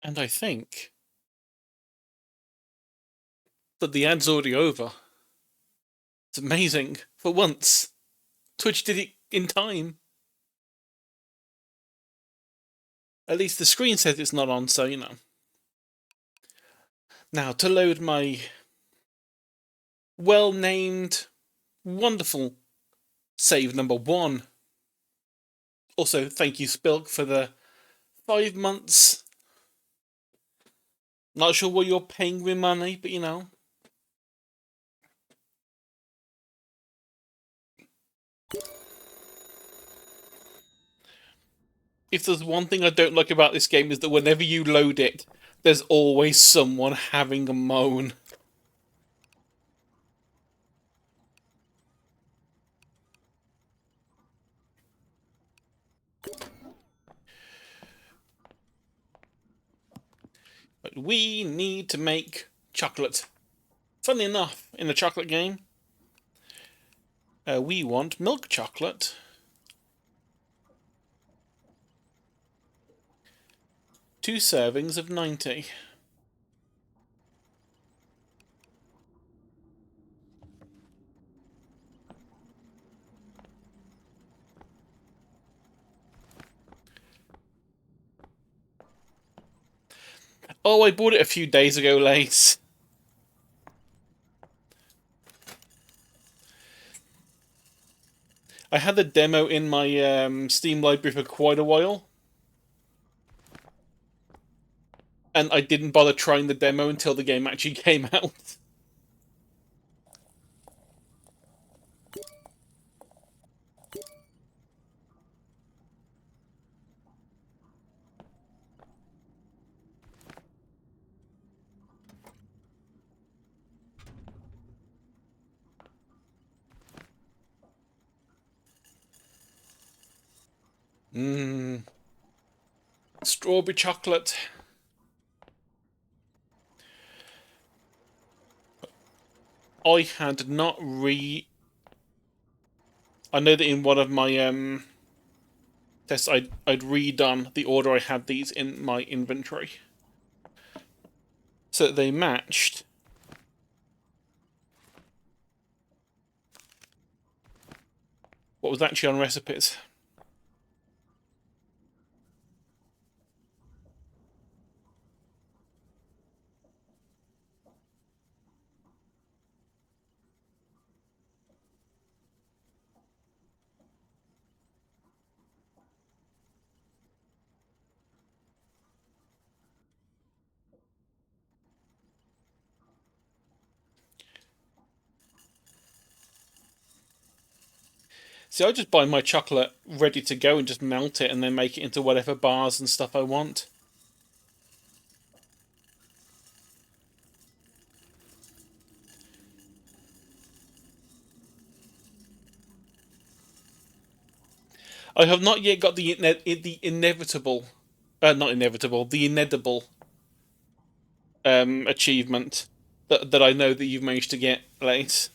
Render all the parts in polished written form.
And I think that the ad's already over. It's amazing. For once, Twitch did it in time. At least the screen says it's not on, so you know. Now, to load my well-named, wonderful save number 1. Also, thank you, Spilk, for the 5 months. Not sure what you're paying with money, but you know. If there's one thing I don't like about this game is that whenever you load it, there's always someone having a moan. But we need to make chocolate. Funnily enough, in the chocolate game, we want milk chocolate. 2 servings of 90. Oh, I bought it a few days ago, Lace. I had the demo in my Steam library for quite a while. And I didn't bother trying the demo until the game actually came out. Mmm. Strawberry chocolate. I had not I know that in one of my tests I'd redone the order I had these in my inventory. So that they matched what was actually on recipes. See, I just buy my chocolate ready to go and just melt it and then make it into whatever bars and stuff I want. I have not yet got the inevitable, not inevitable, the inedible achievement that I know that you've managed to get, Lace.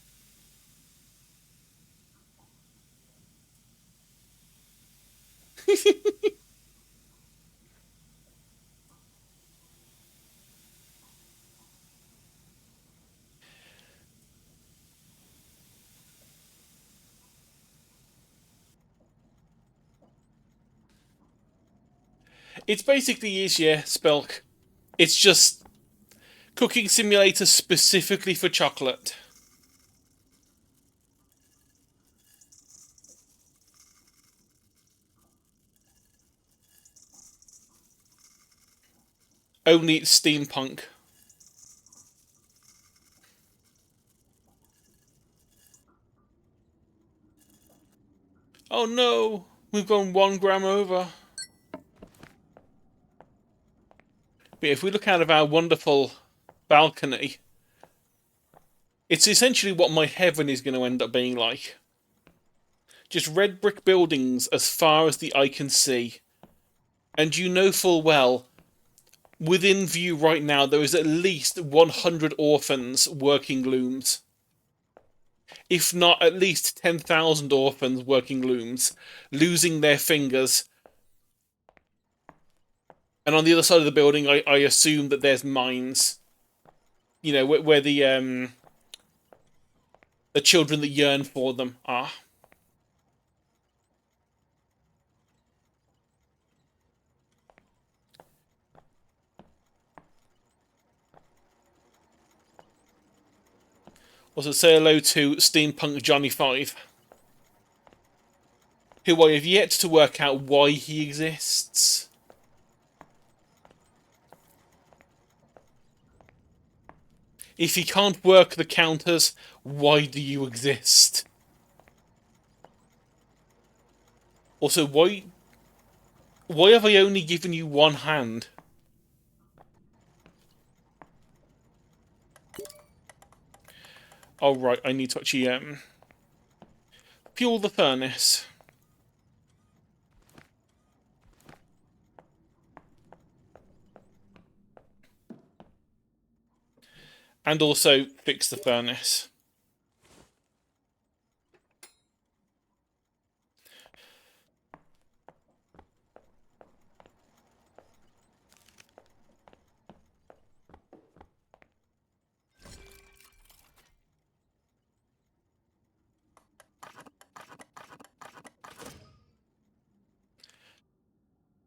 It's basically is, yeah, Spelk. It's just cooking simulator specifically for chocolate. Only it's steampunk. Oh no, we've gone 1 gram over. But if we look out of our wonderful balcony, it's essentially what my heaven is going to end up being like. Just red brick buildings as far as the eye can see. And you know full well, within view right now, there is at least 100 orphans working looms. If not at least 10,000 orphans working looms, losing their fingers And on the other side of the building, I assume that there's mines. You know, where the children that yearn for them are. Also, say hello to Steampunk Johnny 5, who I have yet to work out why he exists. If he can't work the counters, why do you exist? Also, why have I only given you one hand? Oh right, I need to actually fuel the furnace. And also fix the furnace.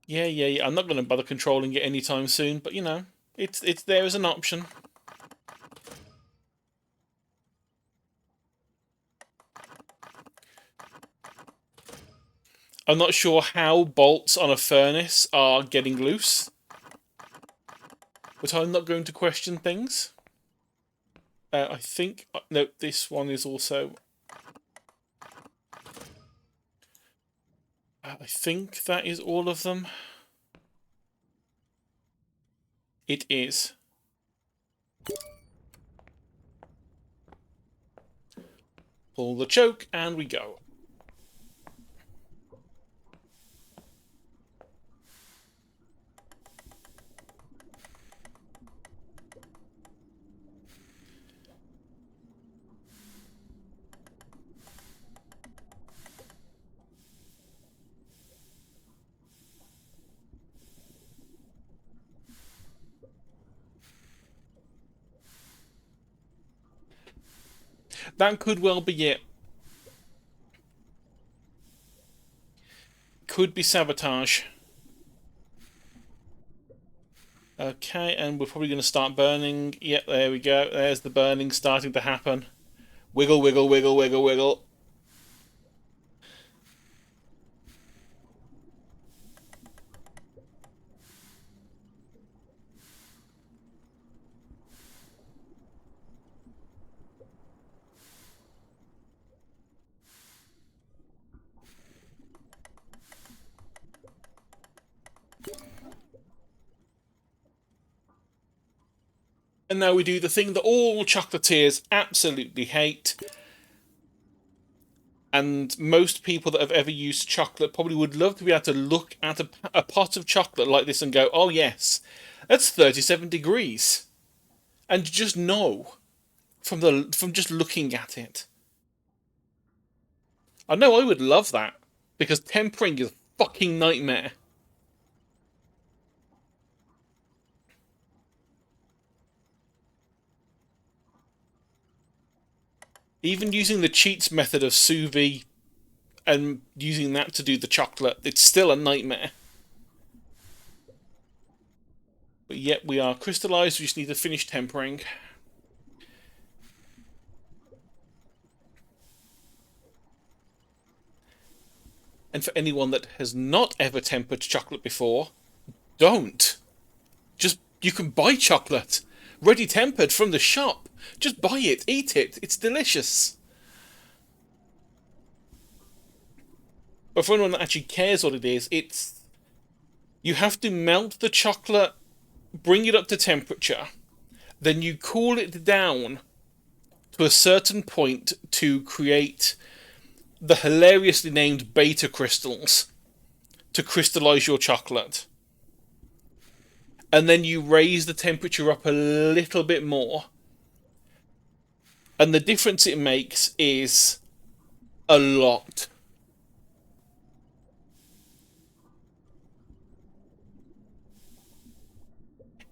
Yeah. I'm not going to bother controlling it anytime soon, but you know, it's there as an option. I'm not sure how bolts on a furnace are getting loose, but I'm not going to question things. I think... No, this one is also... I think that is all of them. It is. Pull the choke, and we go. That could well be it. Could be sabotage. Okay, and we're probably going to start burning. Yep, there we go. There's the burning starting to happen. Wiggle, wiggle, wiggle, wiggle, wiggle. And now we do the thing that all chocolatiers absolutely hate. And most people that have ever used chocolate probably would love to be able to look at a pot of chocolate like this and go, oh yes, that's 37 degrees. And just know from just looking at it. I know I would love that, because tempering is a fucking nightmare. Even using the cheats method of sous vide and using that to do the chocolate, it's still a nightmare. But yet we are crystallized, we just need to finish tempering. And for anyone that has not ever tempered chocolate before, don't. Just, you can buy chocolate, ready tempered from the shop. Just buy it, eat it, it's delicious. But for anyone that actually cares what it is, it's... You have to melt the chocolate, bring it up to temperature, then you cool it down to a certain point to create the hilariously named beta crystals to crystallize your chocolate. And then you raise the temperature up a little bit more. And the difference it makes is a lot.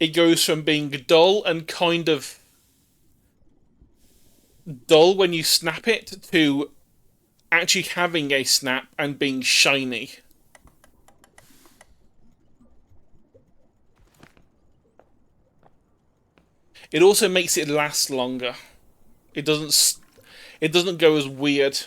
it goes from being dull and kind of dull when you snap it to actually having a snap and being shiny. It also makes it last longer. It doesn't. It doesn't go as weird.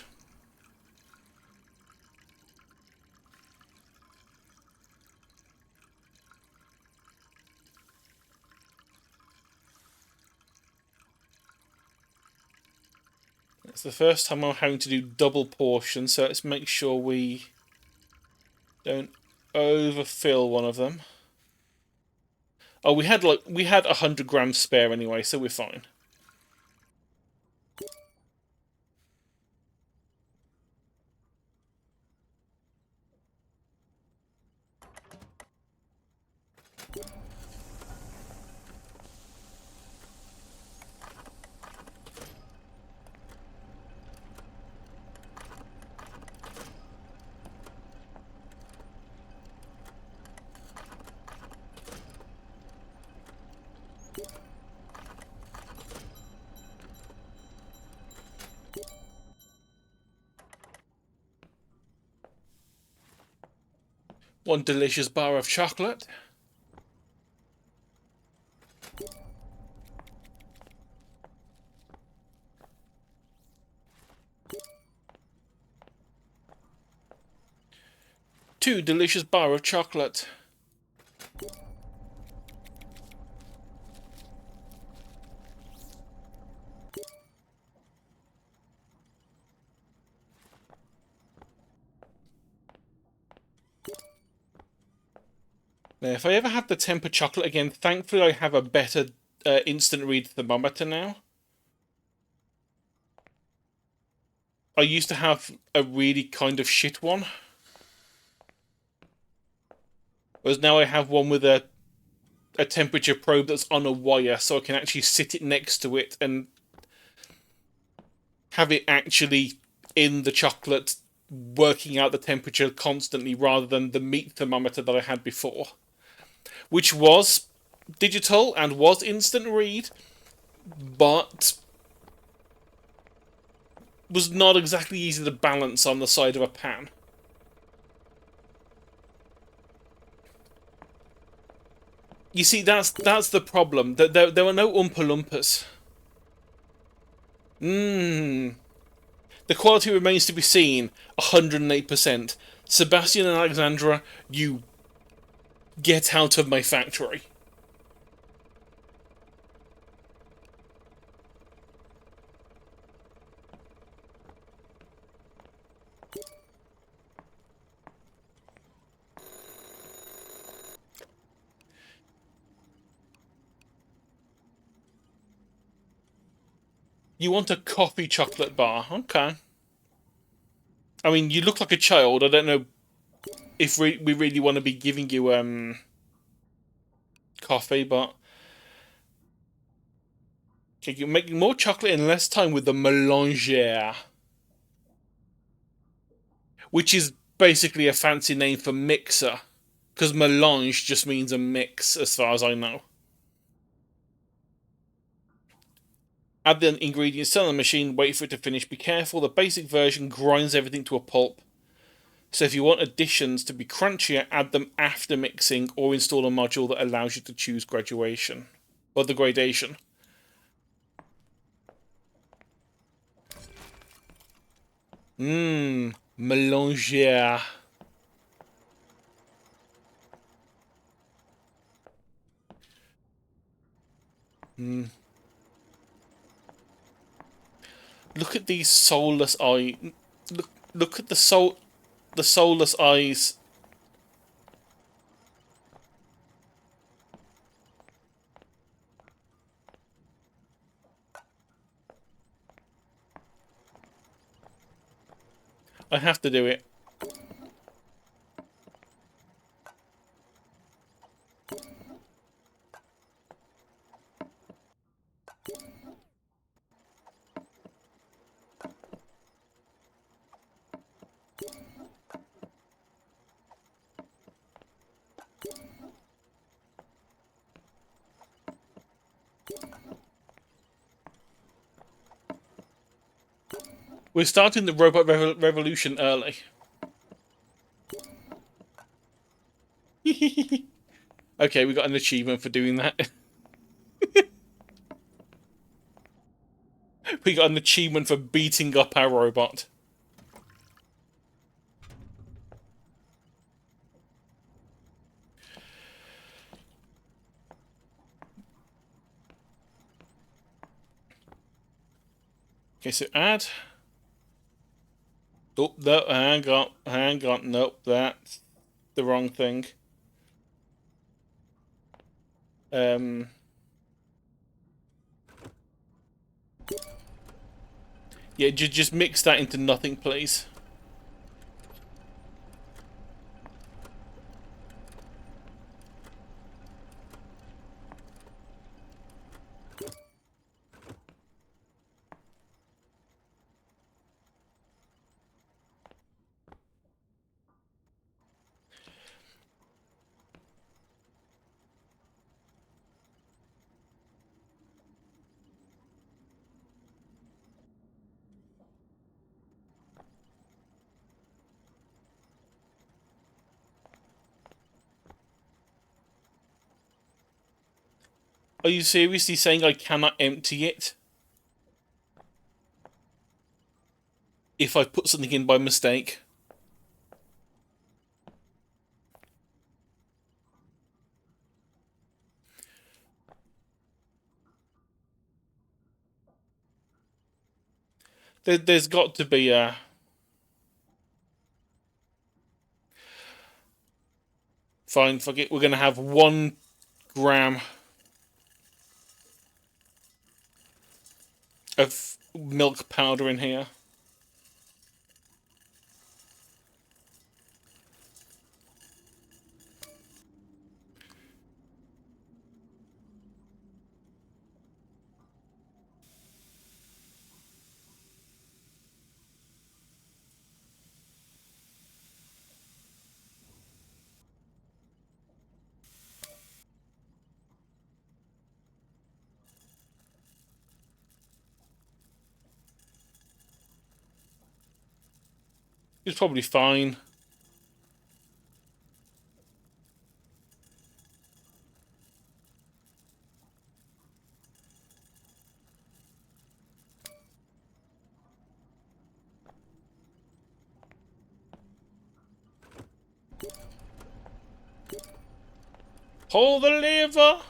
It's the first time I'm having to do double portion, so let's make sure we don't overfill one of them. Oh, we had 100 grams spare anyway, so we're fine. One delicious bar of chocolate. Two delicious bar of chocolate. Now, if I ever have the temper chocolate again, thankfully I have a better instant read thermometer now. I used to have a really kind of shit one. Whereas now I have one with a temperature probe that's on a wire, so I can actually sit it next to it and have it actually in the chocolate working out the temperature constantly rather than the meat thermometer that I had before. Which was digital and was instant read, but was not exactly easy to balance on the side of a pan. You see, that's the problem. There were no Oompa Loompas. The quality remains to be seen. 108%. Sebastian and Alexandra, you get out of my factory. You want a coffee chocolate bar? Okay. I mean, you look like a child. I don't know if we really want to be giving you coffee, but okay, you're making more chocolate in less time with the mélangeur, which is basically a fancy name for mixer, because mélange just means a mix, as far as I know. Add the ingredients, turn on the machine, wait for it to finish. Be careful, the basic version grinds everything to a pulp. So if you want additions to be crunchier, add them after mixing or install a module that allows you to choose graduation. Or the gradation. Mélangeur. Look at these soulless eyes. Look at the soulless eyes. I have to do it. We're starting the robot revolution early. Okay, we got an achievement for doing that. We got an achievement for beating up our robot. Okay, so add. Oh, no, hang on. Nope, that's the wrong thing. Um, yeah, just mix that into nothing, please. Are you seriously saying I cannot empty it if I put something in by mistake? There's got to be a... Fine, fuck it. We're going to have 1 gram of milk powder in here. It's probably fine. Pull the lever!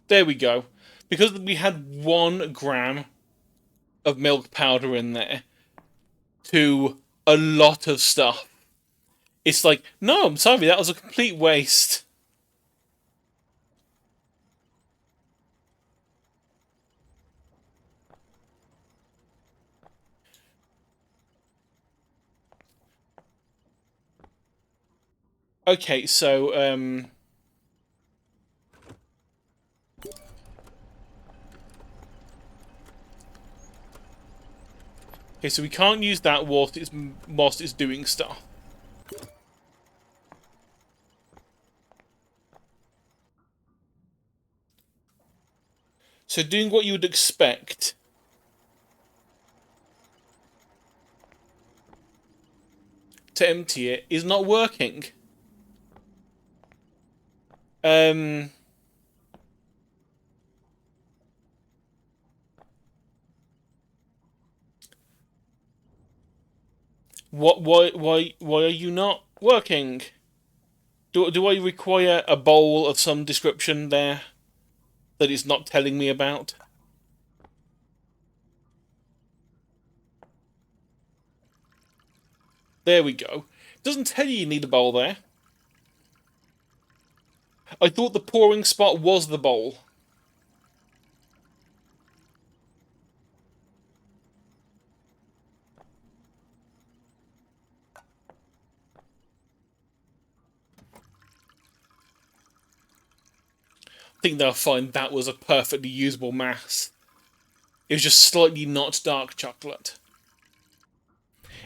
There we go. Because we had 1 gram of milk powder in there to a lot of stuff. It's like, no, I'm sorry, that was a complete waste. Okay, so, okay, so we can't use that whilst it's doing stuff. So doing what you would expect to empty it is not working. Um... What? Why are you not working? Do I require a bowl of some description there that it's not telling me about? There we go. It doesn't tell you need a bowl there. I thought the pouring spot was the bowl. I think they'll find that was a perfectly usable mass. It was just slightly not dark chocolate.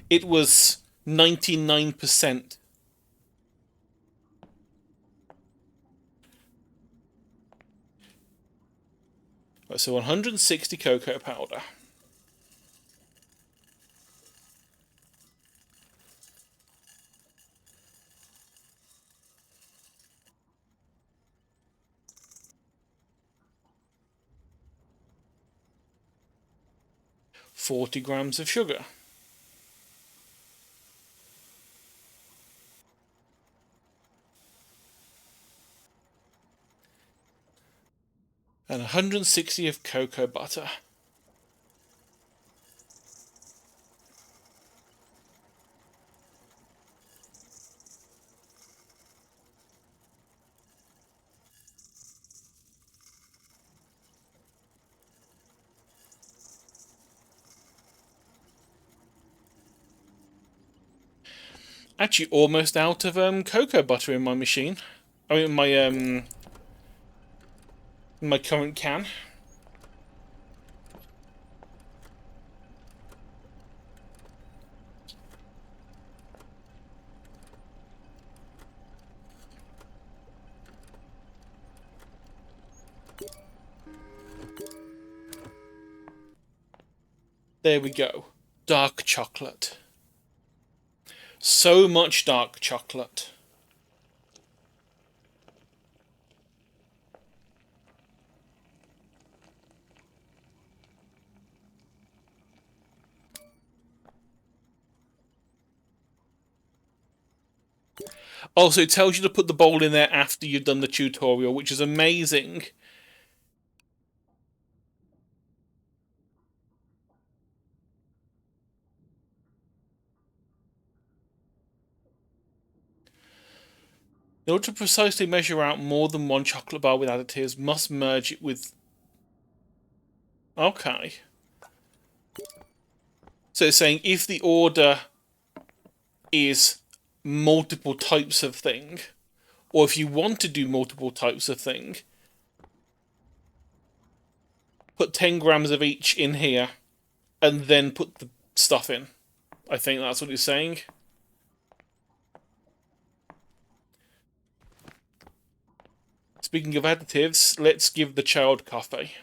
It was 99%. Right, so 160 cocoa powder. $40 grams of sugar. And 160 of cocoa butter. Actually, almost out of cocoa butter in my machine. I mean, my current can. There we go. Dark chocolate. So much dark chocolate. Also, it tells you to put the bowl in there after you've done the tutorial, which is amazing. In order to precisely measure out more than one chocolate bar with additives, must merge it with... Okay. So it's saying if the order is multiple types of thing, or if you want to do multiple types of thing, put 10 grams of each in here, and then put the stuff in. I think that's what it's saying. Speaking of additives, let's give the child coffee.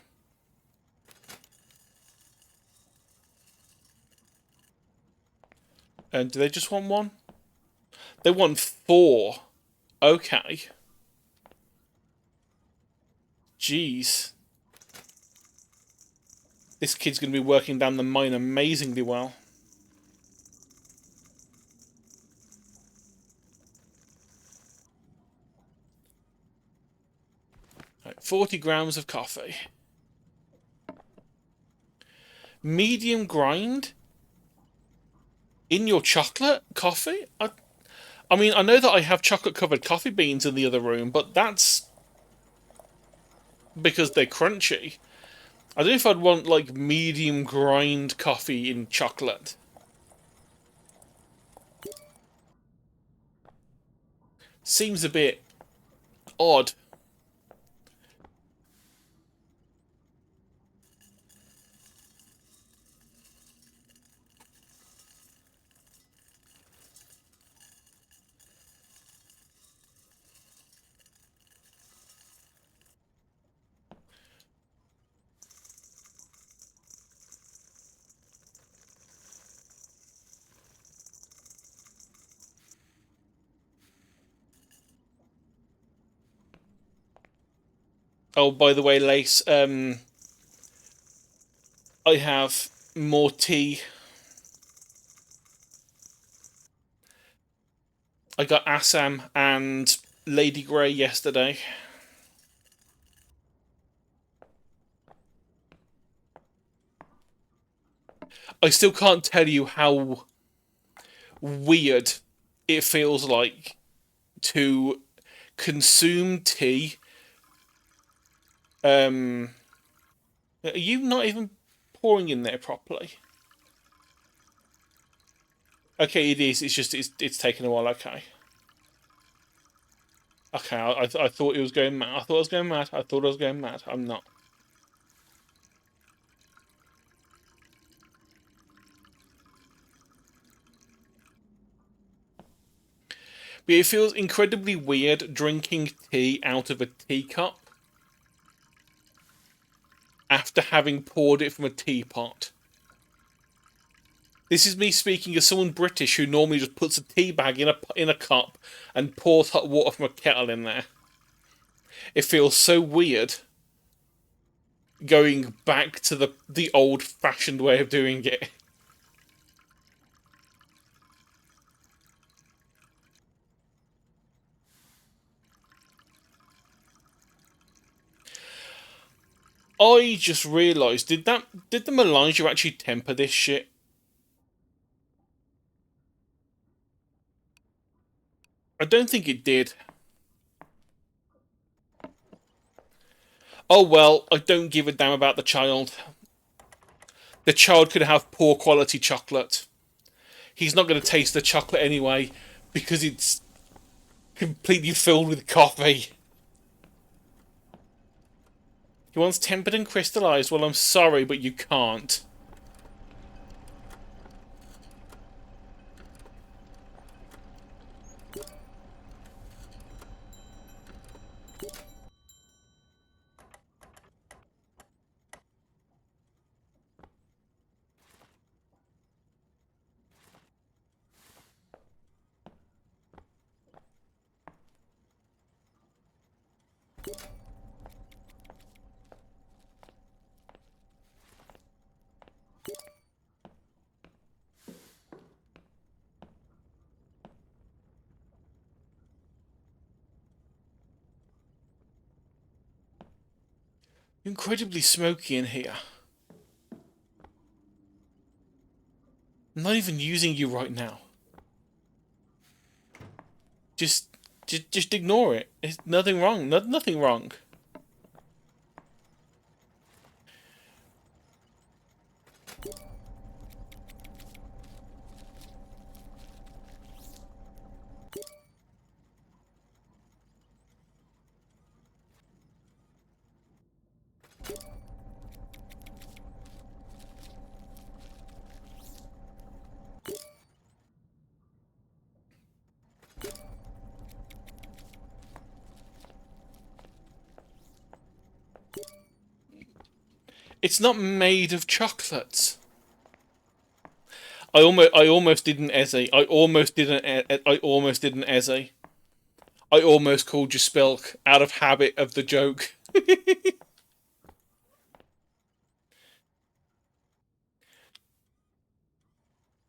And do they just want one? They want 4. Okay. Jeez. This kid's going to be working down the mine amazingly well. Right, 40 grams of coffee. Medium grind? In your chocolate coffee? I mean, I know that I have chocolate-covered coffee beans in the other room, but that's because they're crunchy. I don't know if I'd want, like, medium grind coffee in chocolate. Seems a bit odd. Oh, by the way, Lace, I have more tea. I got Assam and Lady Grey yesterday. I still can't tell you how weird it feels like to consume tea. Are you not even pouring in there properly? Okay, it is. It's just it's taken a while. Okay. Okay, I thought it was going mad. I thought I was going mad. I thought I was going mad. I'm not. But it feels incredibly weird drinking tea out of a teacup after having poured it from a teapot. This is me speaking as someone British who normally just puts a tea bag in a cup and pours hot water from a kettle in there. It feels so weird going back to the old-fashioned way of doing it. I just realised, did the melange actually temper this shit? I don't think it did. Oh well, I don't give a damn about the child. The child could have poor quality chocolate. He's not going to taste the chocolate anyway because it's completely filled with coffee. He wants tempered and crystallized. Well, I'm sorry, but you can't. Incredibly smoky in here. I'm not even using you right now. Just ignore it. There's nothing wrong. Nothing wrong. It's not made of chocolate. I almost did an essay. I almost did an essay. I almost called you Spilk out of habit of the joke.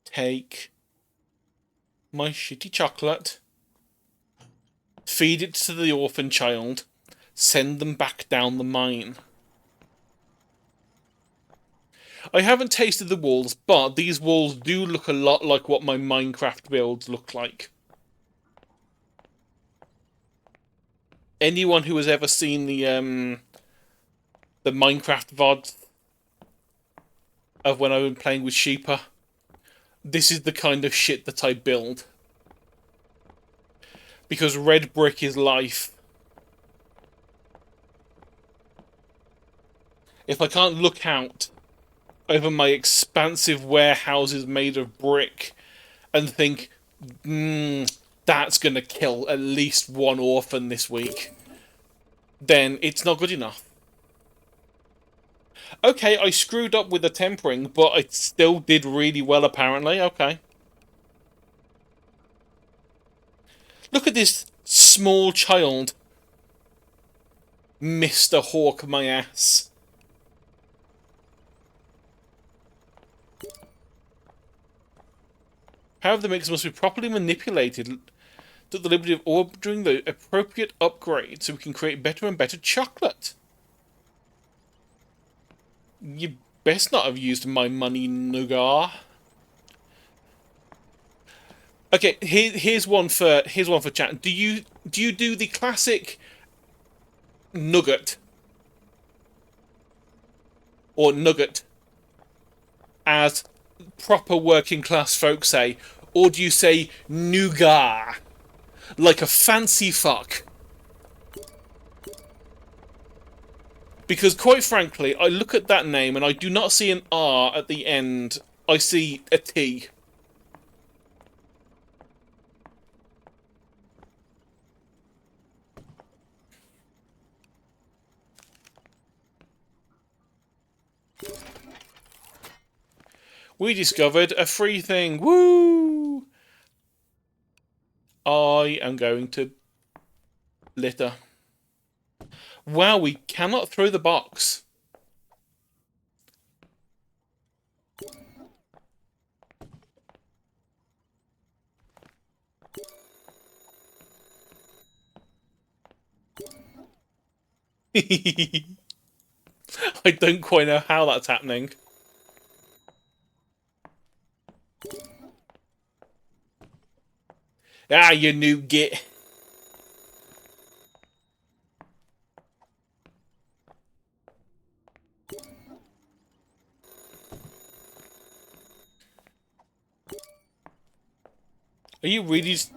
Take my shitty chocolate, feed it to the orphan child, send them back down the mine. I haven't tasted the walls, but these walls do look a lot like what my Minecraft builds look like. Anyone who has ever seen the Minecraft VOD of when I've been playing with Sheepa, this is the kind of shit that I build. Because red brick is life. If I can't look out over my expansive warehouses made of brick and think, that's gonna kill at least one orphan this week, then it's not good enough. Okay, I screwed up with the tempering, but I still did really well apparently. Okay. Look at this small child. Mr. Hawk my ass. However, the mix must be properly manipulated to the liberty of ordering the appropriate upgrade so we can create better and better chocolate. You best not have used my money, Nougat. Okay, here's one for chat. Do you do the classic nugget or nugget as proper working class folks say, or do you say nougat like a fancy fuck? Because quite frankly, I look at that name and I do not see an R at the end. I see a T. We discovered a free thing. Woo! I am going to litter. Wow, we cannot throw the box. I don't quite know how that's happening. Ah, you new git. Are you really just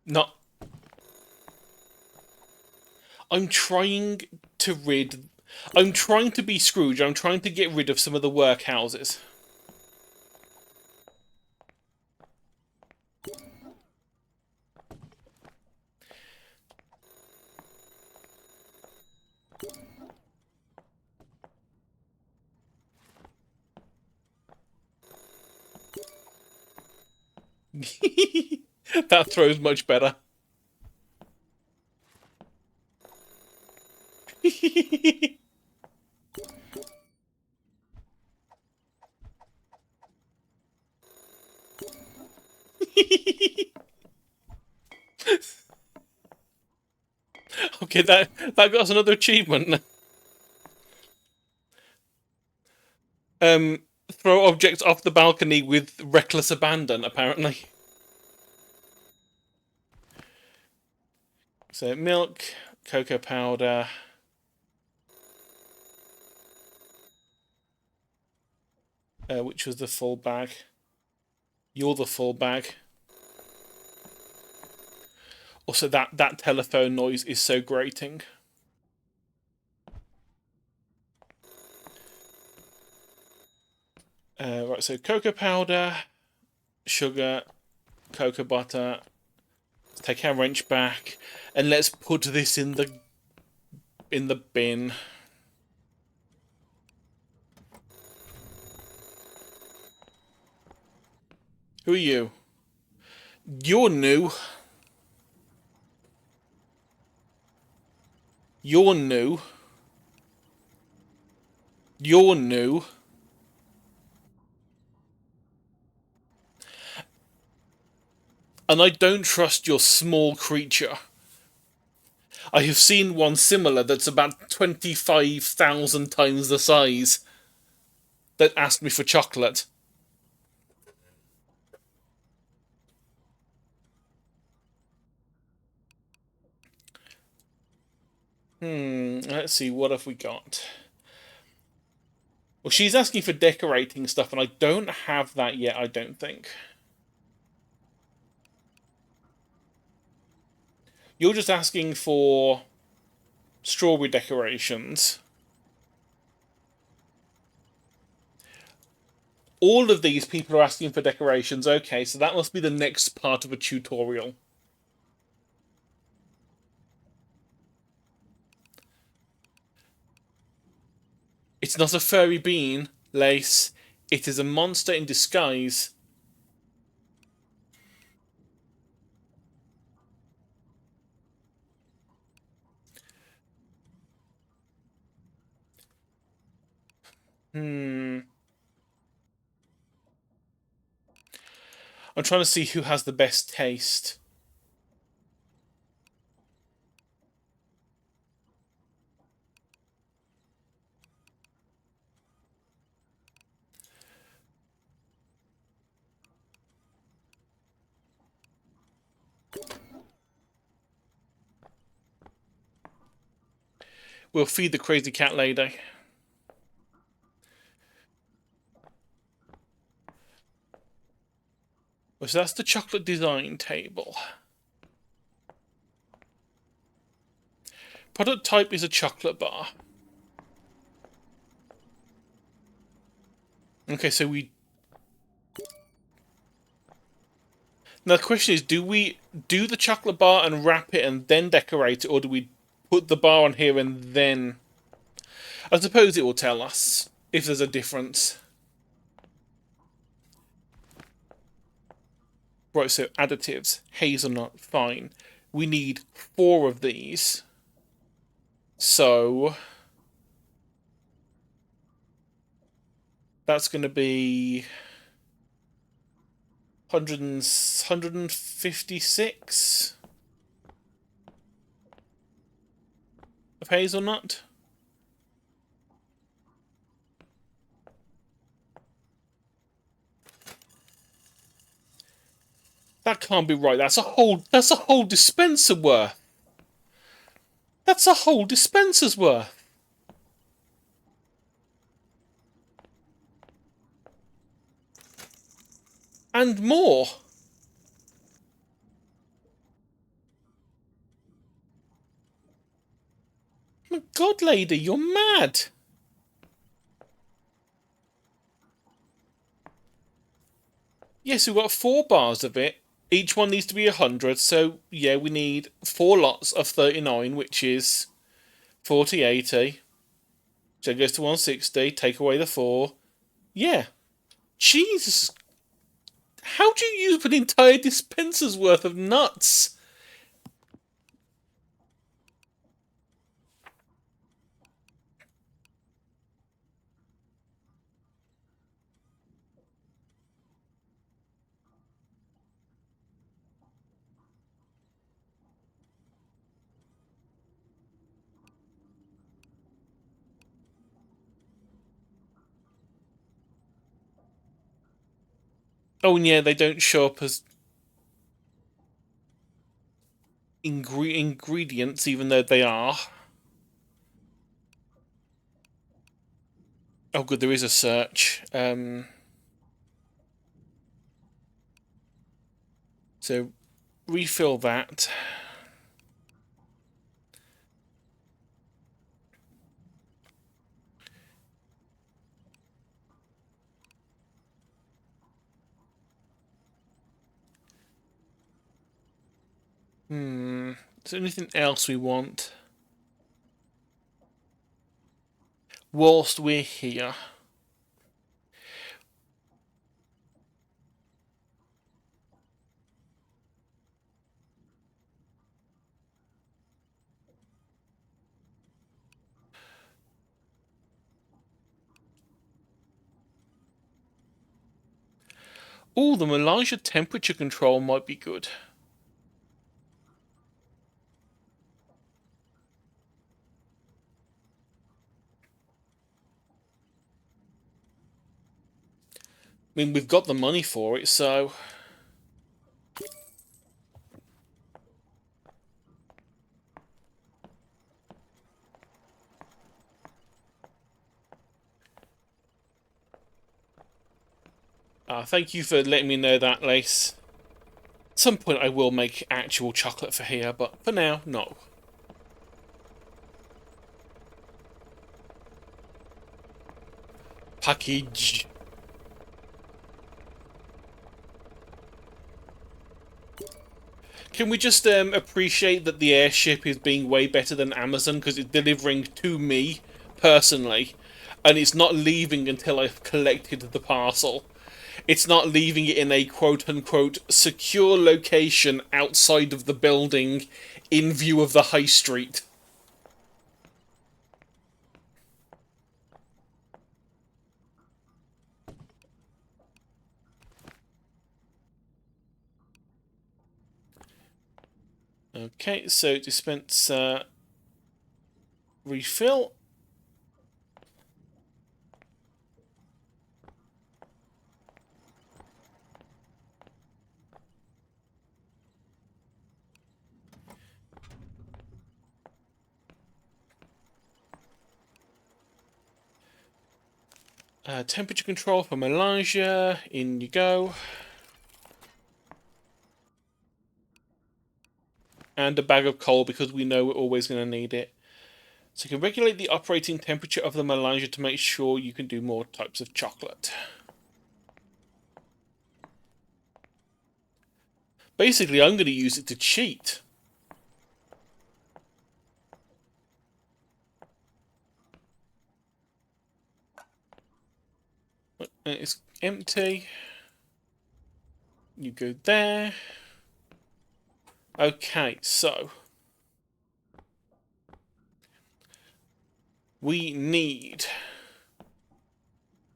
not? I'm trying to rid. I'm trying to be Scrooge. I'm trying to get rid of some of the workhouses. That throws much better. Okay, that got us another achievement. Throw objects off the balcony with reckless abandon, apparently. So milk, cocoa powder. Which was the full bag? You're the full bag. Also, that telephone noise is so grating. Right, so cocoa powder, sugar, cocoa butter. Let's take our wrench back, and let's put this in the bin. Who are you? You're new. You're new. You're new. And I don't trust your small creature. I have seen one similar that's about 25,000 times the size that asked me for chocolate. Let's see, what have we got? Well, she's asking for decorating stuff, and I don't have that yet, I don't think. You're just asking for strawberry decorations. All of these people are asking for decorations. Okay, so that must be the next part of a tutorial. It's not a furry bean, Lace. It is a monster in disguise. I'm trying to see who has the best taste. We'll feed the crazy cat lady. So that's the chocolate design table. Product type is a chocolate bar. Okay, so we... Now the question is, do we do the chocolate bar and wrap it and then decorate it, or do we put the bar on here and then... I suppose it will tell us if there's a difference. Right, so additives, hazelnut, fine. We need 4 of these. So that's going to be 156 of hazelnut. That can't be right. That's a whole dispenser worth. That's a whole dispenser's worth. And more. My God, lady, you're mad. Yes, we've got 4 bars of it. Each one needs to be 100. So, yeah, we need 4 lots of 39, which is 40, 80. So it goes to 160. Take away the 4. Yeah. Jesus. How do you use an entire dispenser's worth of nuts? Oh, and yeah, they don't show up as ingredients, even though they are. Oh, good, there is a search. So refill that. Is there anything else we want? Whilst we're here. Oh, the melange temperature control might be good. I mean, we've got the money for it, so... thank you for letting me know that, Lace. At some point I will make actual chocolate for here, but for now, no. Package. Can we just appreciate that the airship is being way better than Amazon because it's delivering to me personally, and it's not leaving until I've collected the parcel. It's not leaving it in a quote-unquote secure location outside of the building in view of the high street. Okay, so dispense refill. Temperature control for Malaysia. In you go. And a bag of coal because we know we're always going to need it. So you can regulate the operating temperature of the Malaysia to make sure you can do more types of chocolate. Basically, I'm going to use it to cheat. It's empty. You go there. Okay, so we need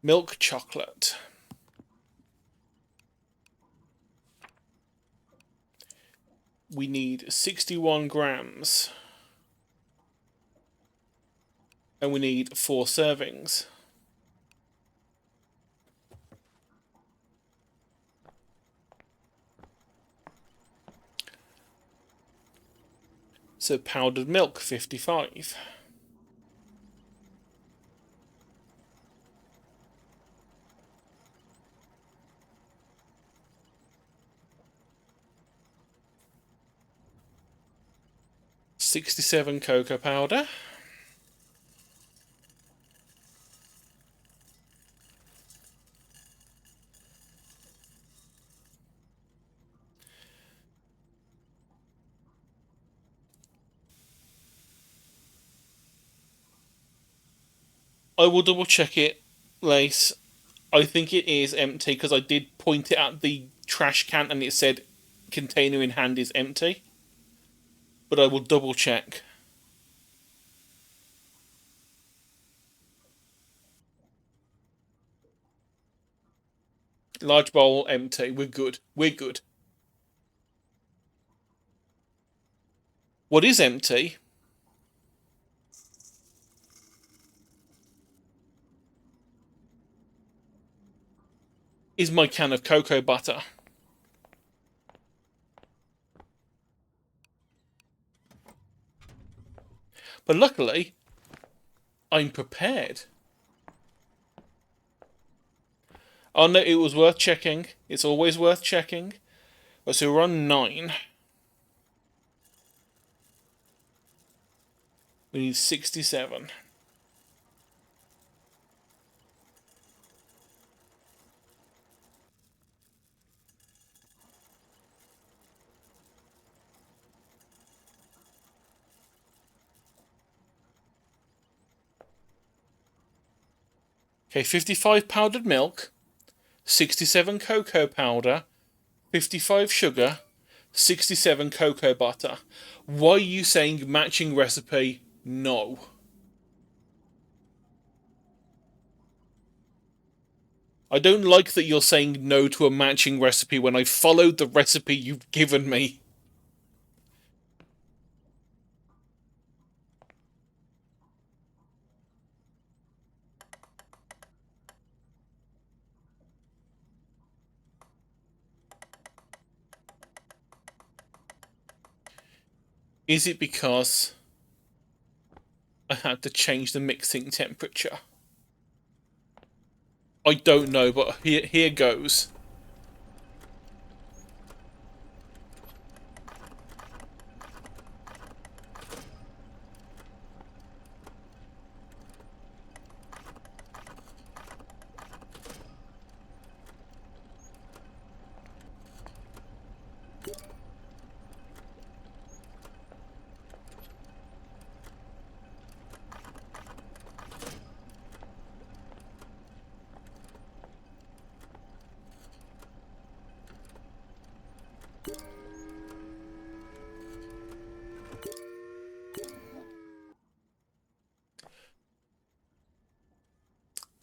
milk chocolate. We need 61 grams. And we need 4 servings. So powdered milk, 55. $67 cocoa powder. I will double check it, Lace. I think it is empty because I did point it at the trash can and it said container in hand is empty. But I will double check. Large bowl, empty. We're good. We're good. What is empty is my can of cocoa butter. But luckily, I'm prepared. Oh no, it was worth checking. It's always worth checking. Oh, so we're on 9. We need 67. Okay, 55 powdered milk, 67 cocoa powder, 55 sugar, 67 cocoa butter. Why are you saying matching recipe? No. I don't like that you're saying no to a matching recipe when I followed the recipe you've given me. Is it because I had to change the mixing temperature? I don't know, but here goes.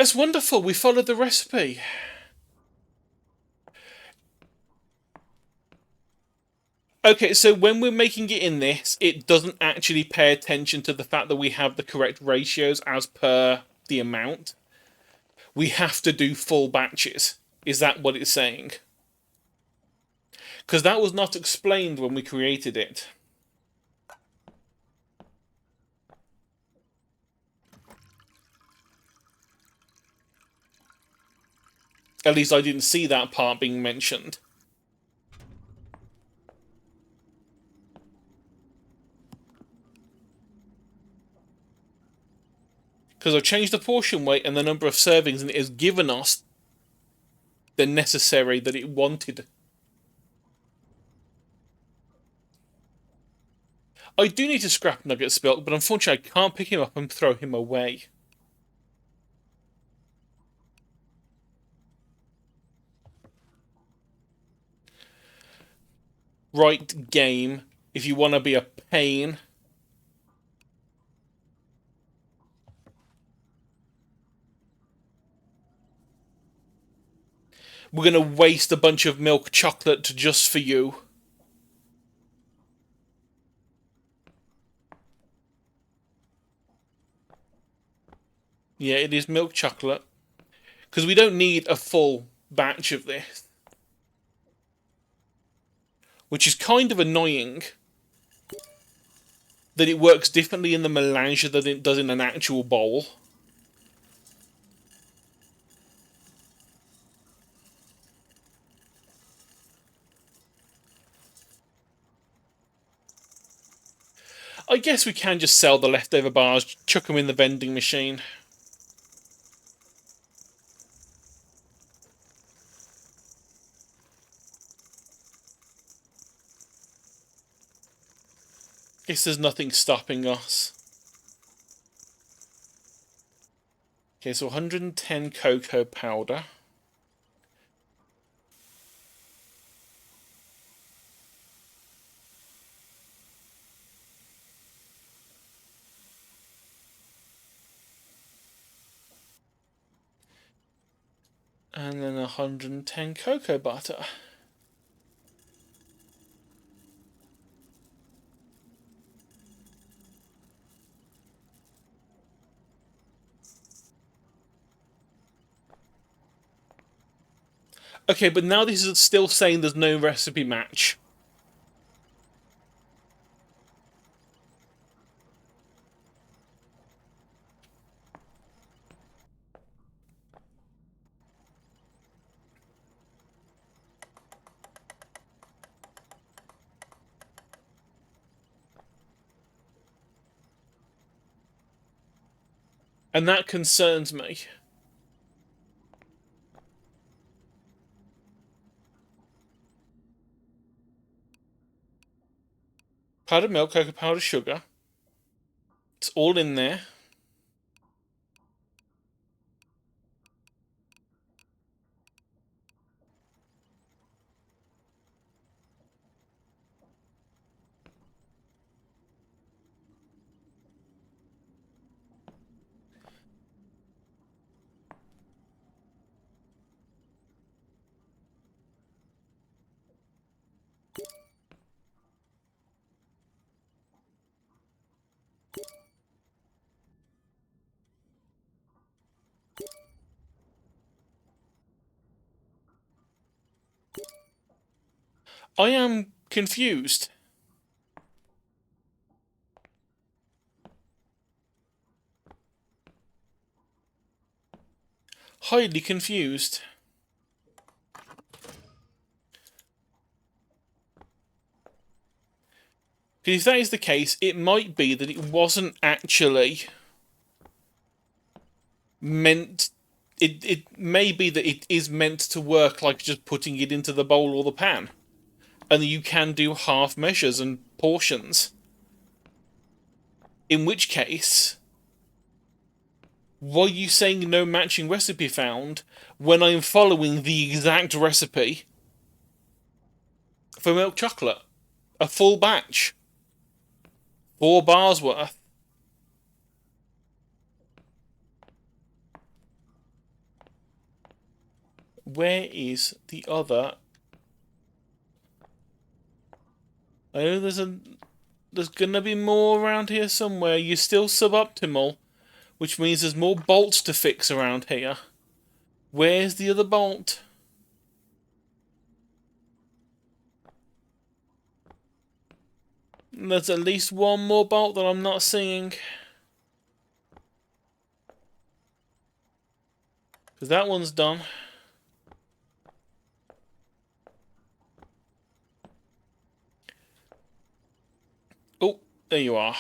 That's wonderful. We followed the recipe. Okay, so when we're making it in this, it doesn't actually pay attention to the fact that we have the correct ratios as per the amount. We have to do full batches. Is that what it's saying? Because that was not explained when we created it. At least I didn't see that part being mentioned. Because I've changed the portion weight and the number of servings, and it has given us the necessary that it wanted. I do need to scrap Nugget's milk, but unfortunately I can't pick him up and throw him away. right game if you want to be a pain. We're going to waste a bunch of milk chocolate just for you. Yeah, it is milk chocolate. Because we don't need a full batch of this. Which is kind of annoying that it works differently in the melange than it does in an actual bowl. I guess we can just sell the leftover bars, chuck them in the vending machine. Guess there's nothing stopping us. Okay, so 110 cocoa powder. And then 110 cocoa butter. Okay, but now this is still saying there's no recipe match. And that concerns me. Powdered milk, cocoa powder, sugar. It's all in there. I am confused. Highly confused. Because if that is the case, it might be that it wasn't actually meant. It may be that it is meant to work like just putting it into the bowl or the pan. And you can do half measures and portions. In which case, why are you saying no matching recipe found when I'm following the exact recipe for milk chocolate? A full batch. 4 bars worth. Where is the other? I know there's gonna be more around here somewhere. You're still suboptimal, which means there's more bolts to fix around here. Where's the other bolt? There's at least one more bolt that I'm not seeing. Because that one's done. Oh, there you are.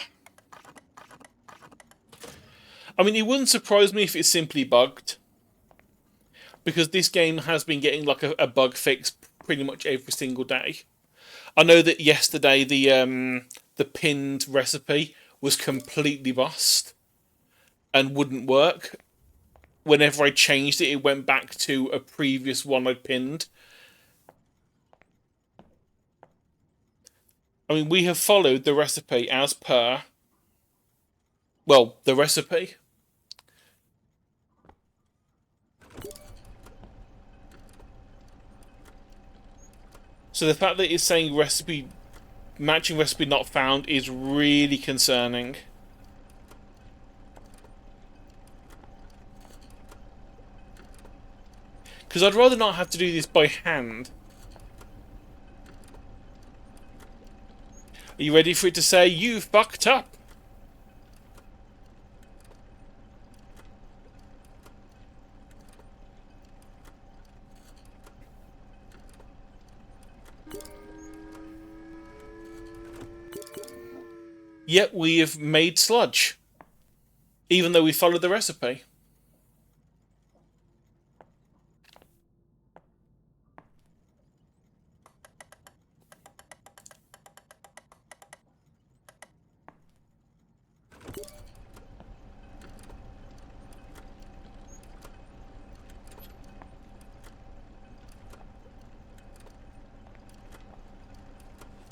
I mean, it wouldn't surprise me if it's simply bugged. Because this game has been getting like a bug fix pretty much every single day. I know that yesterday the pinned recipe was completely bust and wouldn't work. Whenever I changed it, it went back to a previous one I'd pinned. I mean, we have followed the recipe as per, well, the recipe. So the fact that it's saying recipe, matching recipe not found is really concerning. Because I'd rather not have to do this by hand. Are you ready for it to say, you fucked up? Yet we have made sludge. Even though we followed the recipe.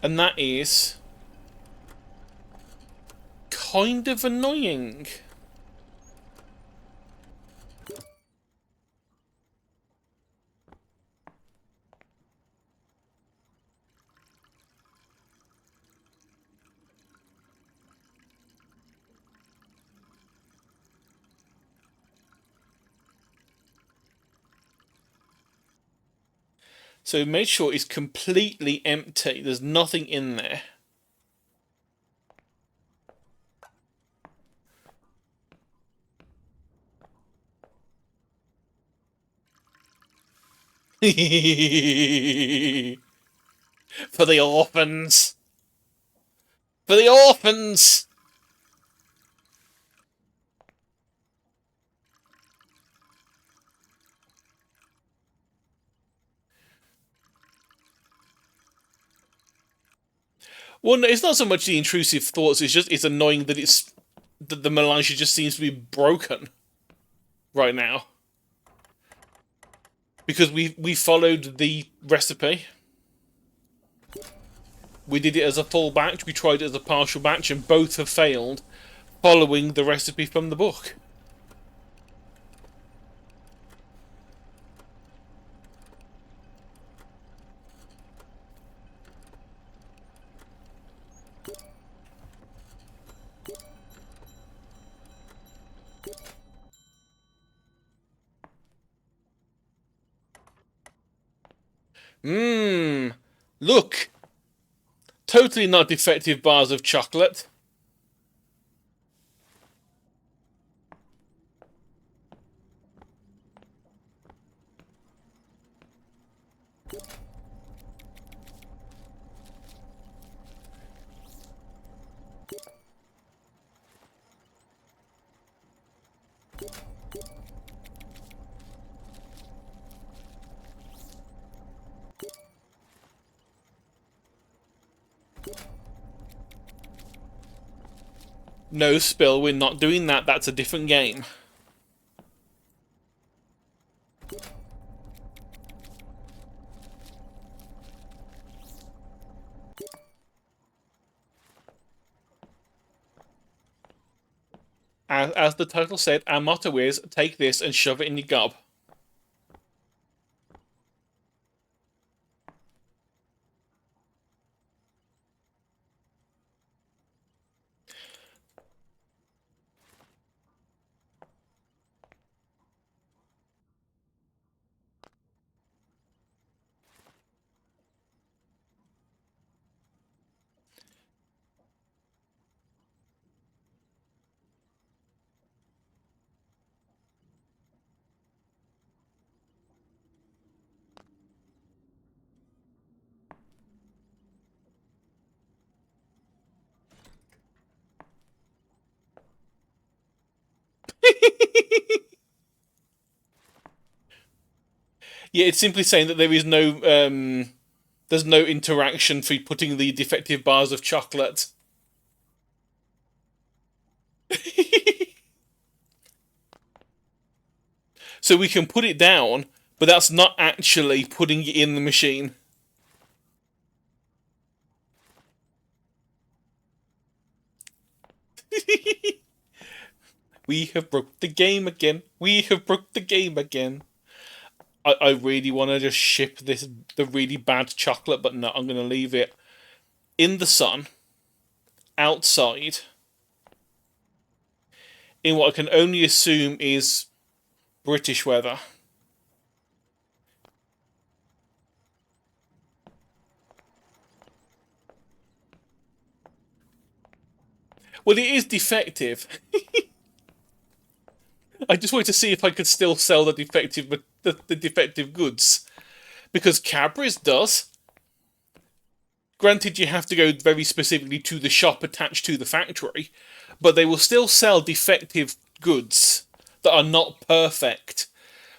And that is kind of annoying. So make sure it's completely empty. There's nothing in there. For the orphans. For the orphans! Well, no, it's not so much the intrusive thoughts, it's annoying that the melange just seems to be broken right now. Because we followed the recipe. We did it as a full batch, we tried it as a partial batch, and both have failed following the recipe from the book. Mmm. Look! Totally not defective bars of chocolate. No, Spill, we're not doing that. That's a different game. As the title said, our motto is, take this and shove it in your gob. Yeah, it's simply saying that there is no there's no interaction for putting the defective bars of chocolate. So we can put it down, but that's not actually putting it in the machine. We have broke the game again. We have broke the game again. I really want to just ship the really bad chocolate, but no, I'm going to leave it in the sun, outside, in what I can only assume is British weather. Well, it is defective. I just wanted to see if I could still sell the defective goods because Cadbury's does. Granted, you have to go very specifically to the shop attached to the factory, but they will still sell defective goods that are not perfect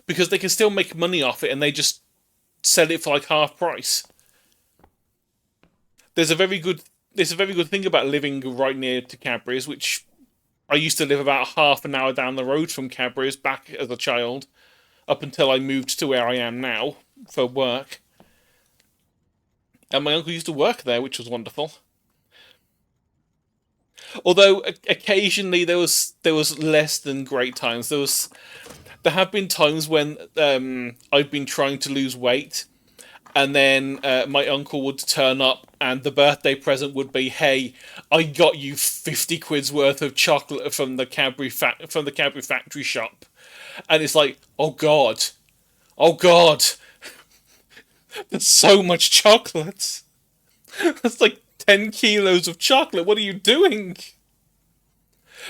because they can still make money off it and they just sell it for like half price. There's a very good there's a very good thing about living right near to Cadbury's, which I used to live about half an hour down the road from Cadbury's back as a child, up until I moved to where I am now for work. And my uncle used to work there, which was wonderful. Although occasionally there was less than great times. There have been times when I've been trying to lose weight, and then my uncle would turn up, and the birthday present would be, "Hey, I got you 50 quid's worth of chocolate from the Cadbury factory shop," and it's like, oh god, there's so much chocolate. That's like 10 kilos of chocolate. What are you doing?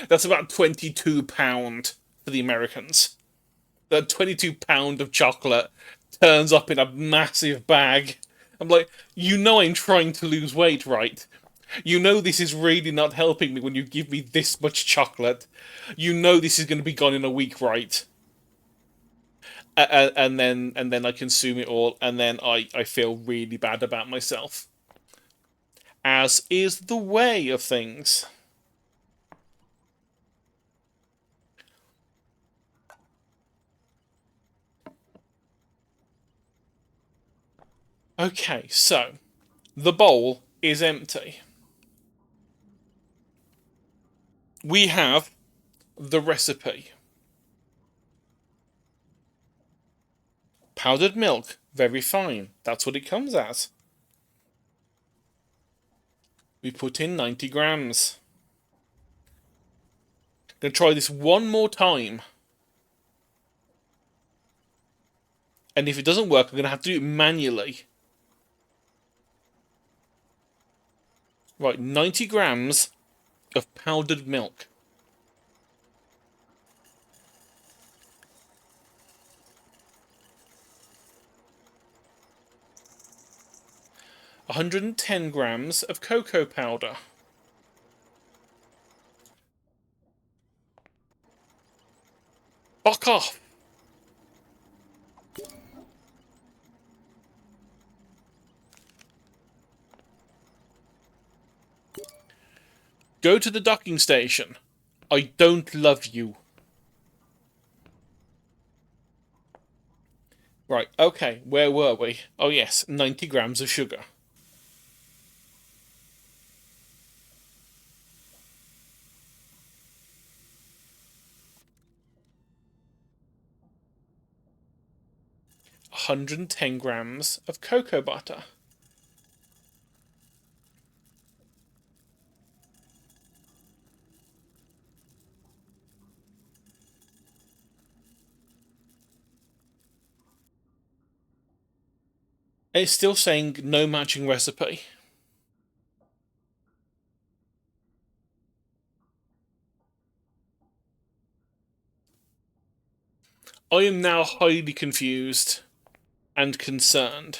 That's about £22 for the Americans. That £22 of chocolate turns up in a massive bag. I'm like, you know I'm trying to lose weight, right? You know this is really not helping me when you give me this much chocolate. You know this is going to be gone in a week, right? And then I consume it all, and then I feel really bad about myself. As is the way of things. Okay, so the bowl is empty. We have the recipe. Powdered milk, very fine. That's what it comes as. We put in 90 grams. Gonna try this one more time. And if it doesn't work, I'm gonna have to do it manually. Right, 90 grams of powdered milk. One hundred and 10 grams of cocoa powder. Fuck off! Go to the docking station. I don't love you. Right, okay, where were we? Oh yes, 90 grams of sugar. 110 grams of cocoa butter. It's still saying no matching recipe. I am now highly confused and concerned.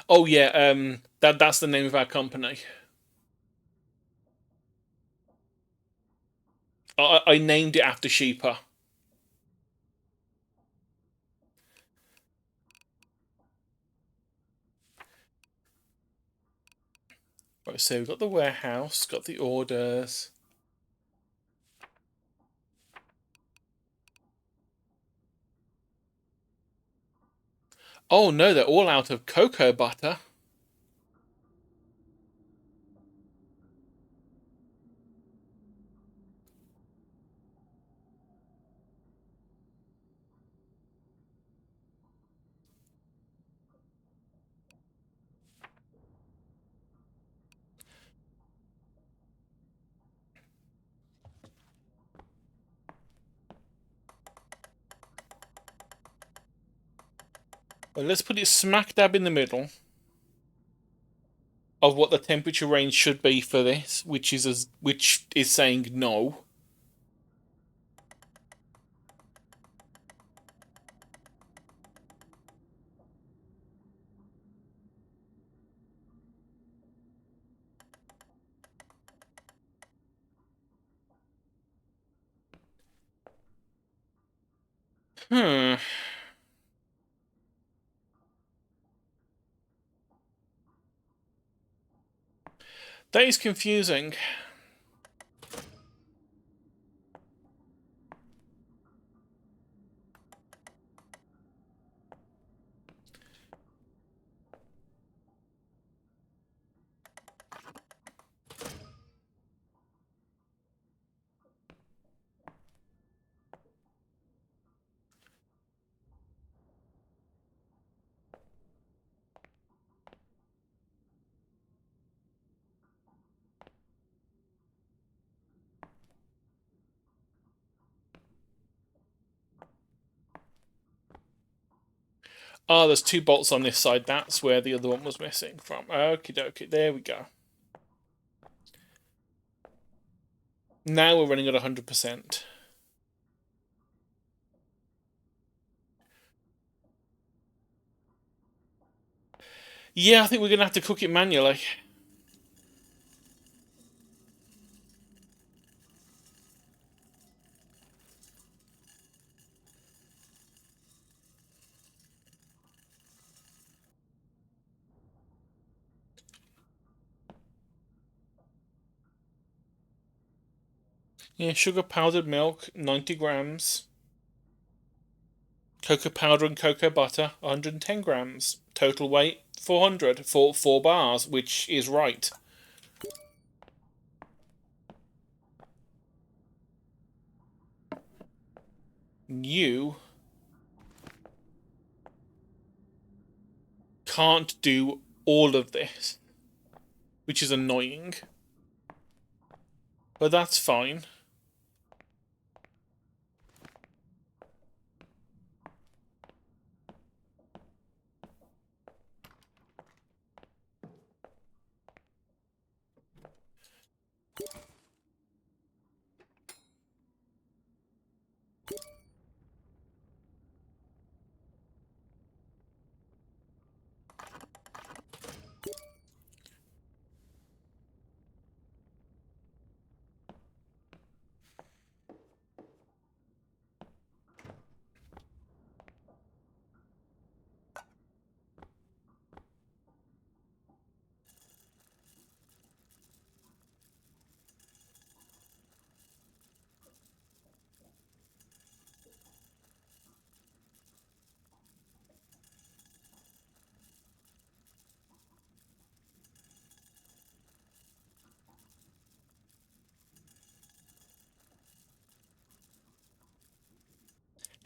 Oh yeah, that's the name of our company. I named it after Sheeper. Right, so we've got the warehouse, got the orders. Oh no, they're all out of cocoa butter. Well, let's put it smack dab in the middle of what the temperature range should be for this, which is saying no. Hmm. That is confusing. Ah, there's two bolts on this side. That's where the other one was missing from. Okie dokie, there we go. Now we're running at 100%. Yeah, I think we're going to have to cook it manually. Yeah, sugar, powdered milk, 90 grams. Cocoa powder and cocoa butter, 110 grams. Total weight, 400 for 4 bars, which is right. You can't do all of this, which is annoying. But that's fine.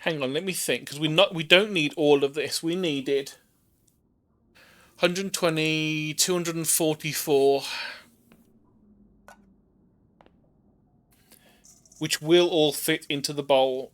Hang on, let me think, because we don't need all of this. We needed 120, 244, which will all fit into the bowl.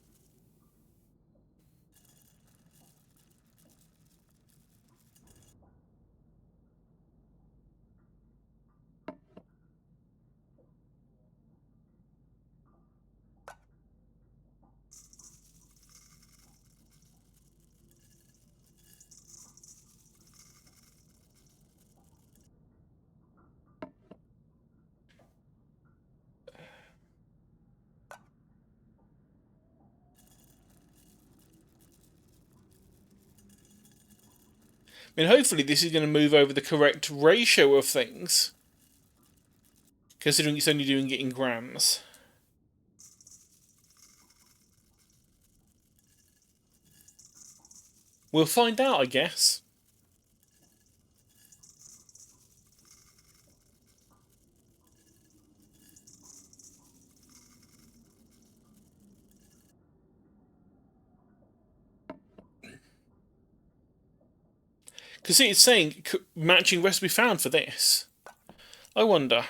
I mean, hopefully this is going to move over the correct ratio of things. considering it's only doing it in grams. We'll find out, I guess. Because it's saying matching recipe found for this. I wonder.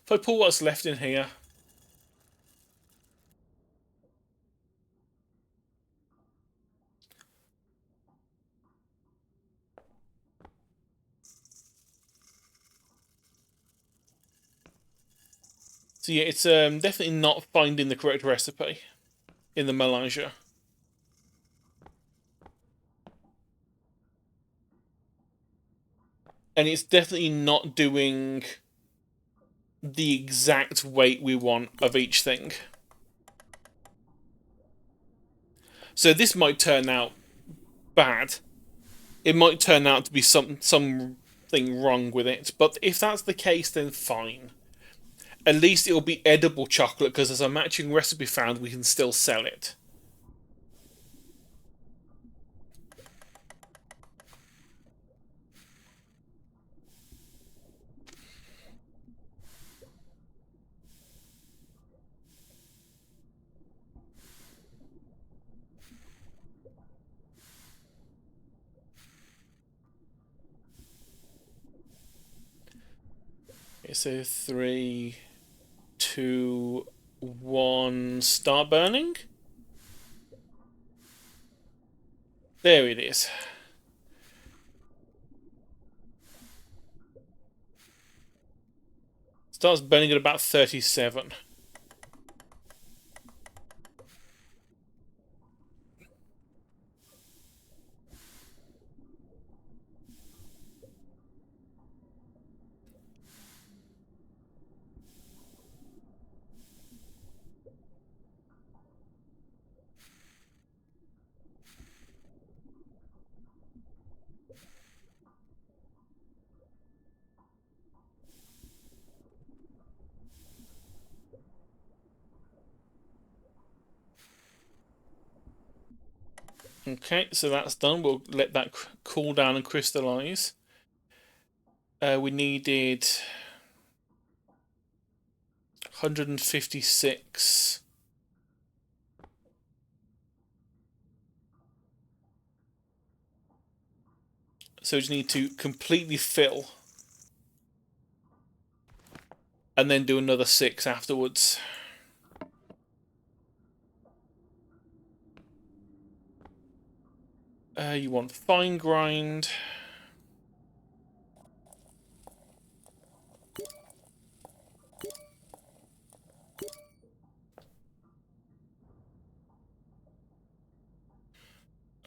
If I pull what's left in here. So yeah, it's definitely not finding the correct recipe in the melange. And it's definitely not doing the exact weight we want of each thing. So this might turn out bad. It might turn out to be something wrong with it. But if that's the case, then fine. At least it'll be edible chocolate, because as a matching recipe found, we can still sell it. Okay, so 3, 2, 1, start burning. There it is. Starts burning at about 37. Okay, so that's done. We'll let that cool down and crystallize. We needed 156. So we just need to completely fill. And then do another 6 afterwards. You want fine grind.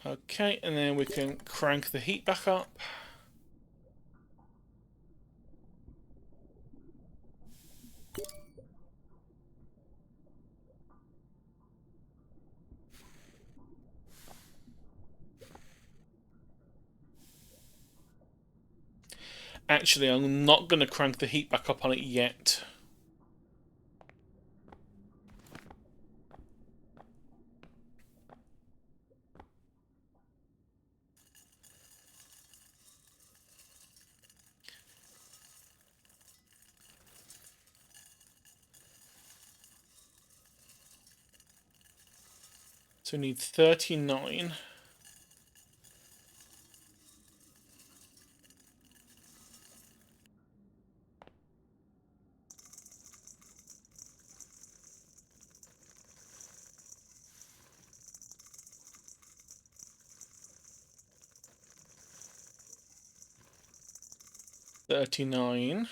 Okay, and then we can crank the heat back up. Actually, I'm not going to crank the heat back up on it yet. So we need 39. $39.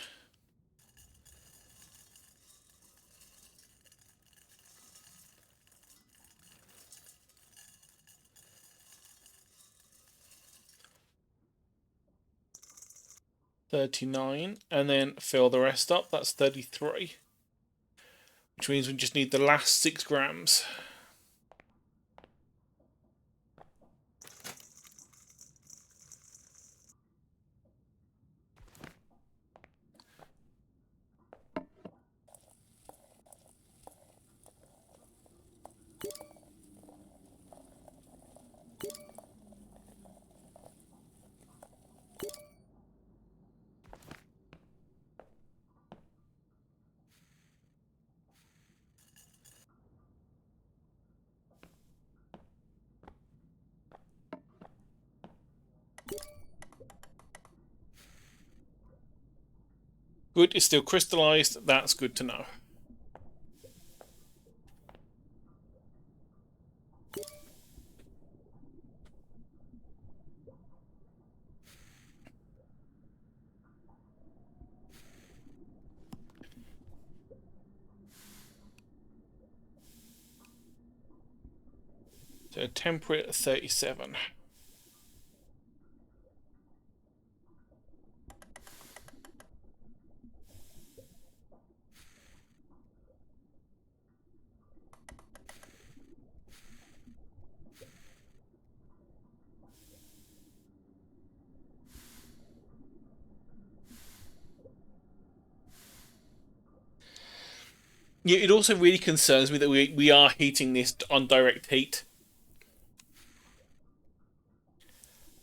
$39, and then fill the rest up. That's 33, which means we just need the last 6 grams. Good, it's still crystallized. That's good to know. So temperate 37. Yeah, it also really concerns me that we are heating this on direct heat.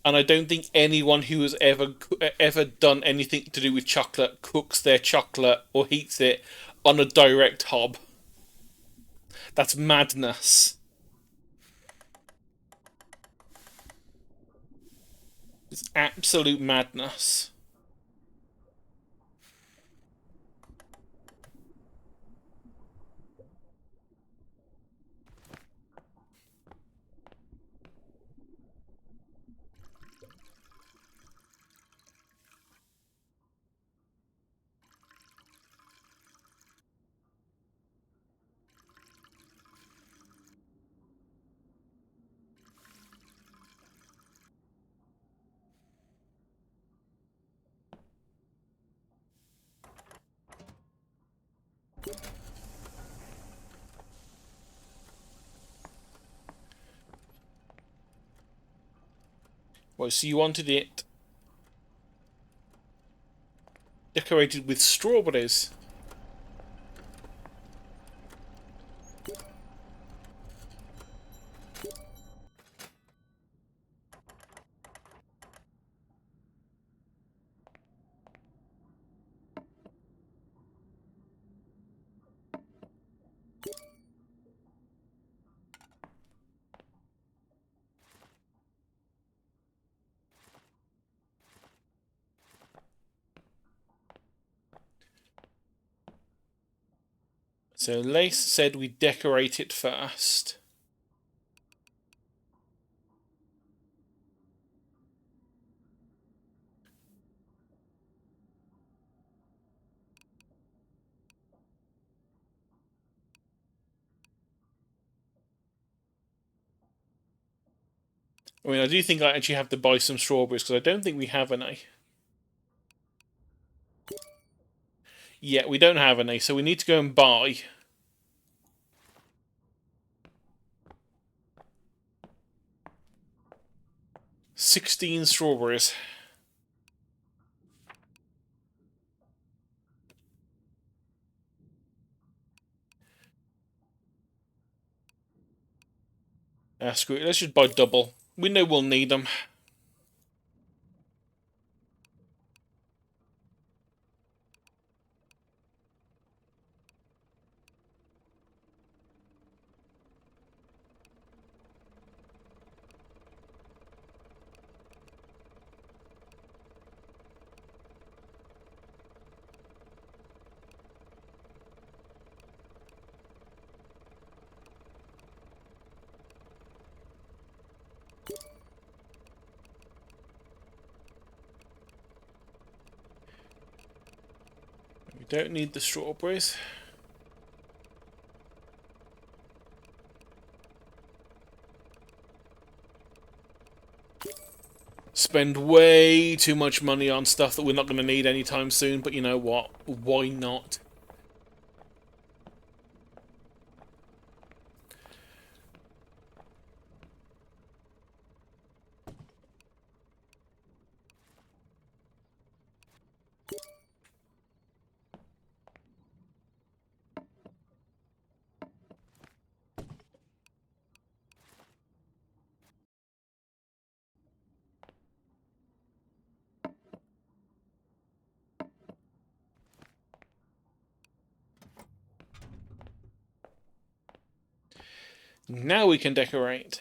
And I don't think anyone who has ever done anything to do with chocolate cooks their chocolate or heats it on a direct hob. That's madness. It's absolute madness. Well, so you wanted it decorated with strawberries. So Lace said we decorate it first. I mean, I do think I actually have to buy some strawberries because I don't think we have any. Yeah, we don't have any, so we need to go and buy 16 strawberries. Screw it, let's just buy double. We know we'll need them. We don't need the strawberries. Spend way too much money on stuff that we're not going to need anytime soon, but you know what? Why not? Now we can decorate.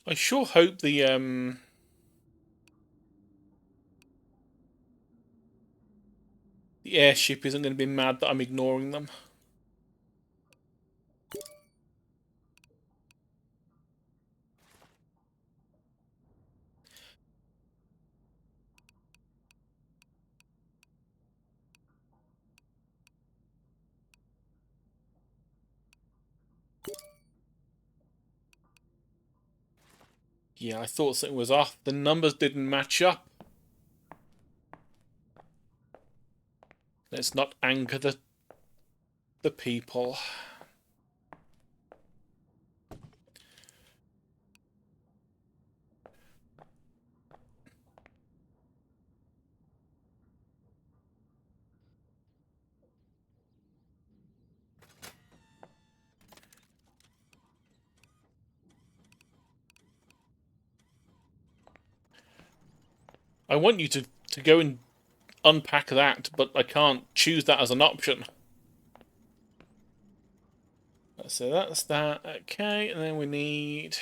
I sure hope the airship isn't going to be mad that I'm ignoring them. Yeah, I thought something was off. The numbers didn't match up. Let's not anger the people. I want you to go and unpack that, but I can't choose that as an option. So that's that. Okay, and then we need...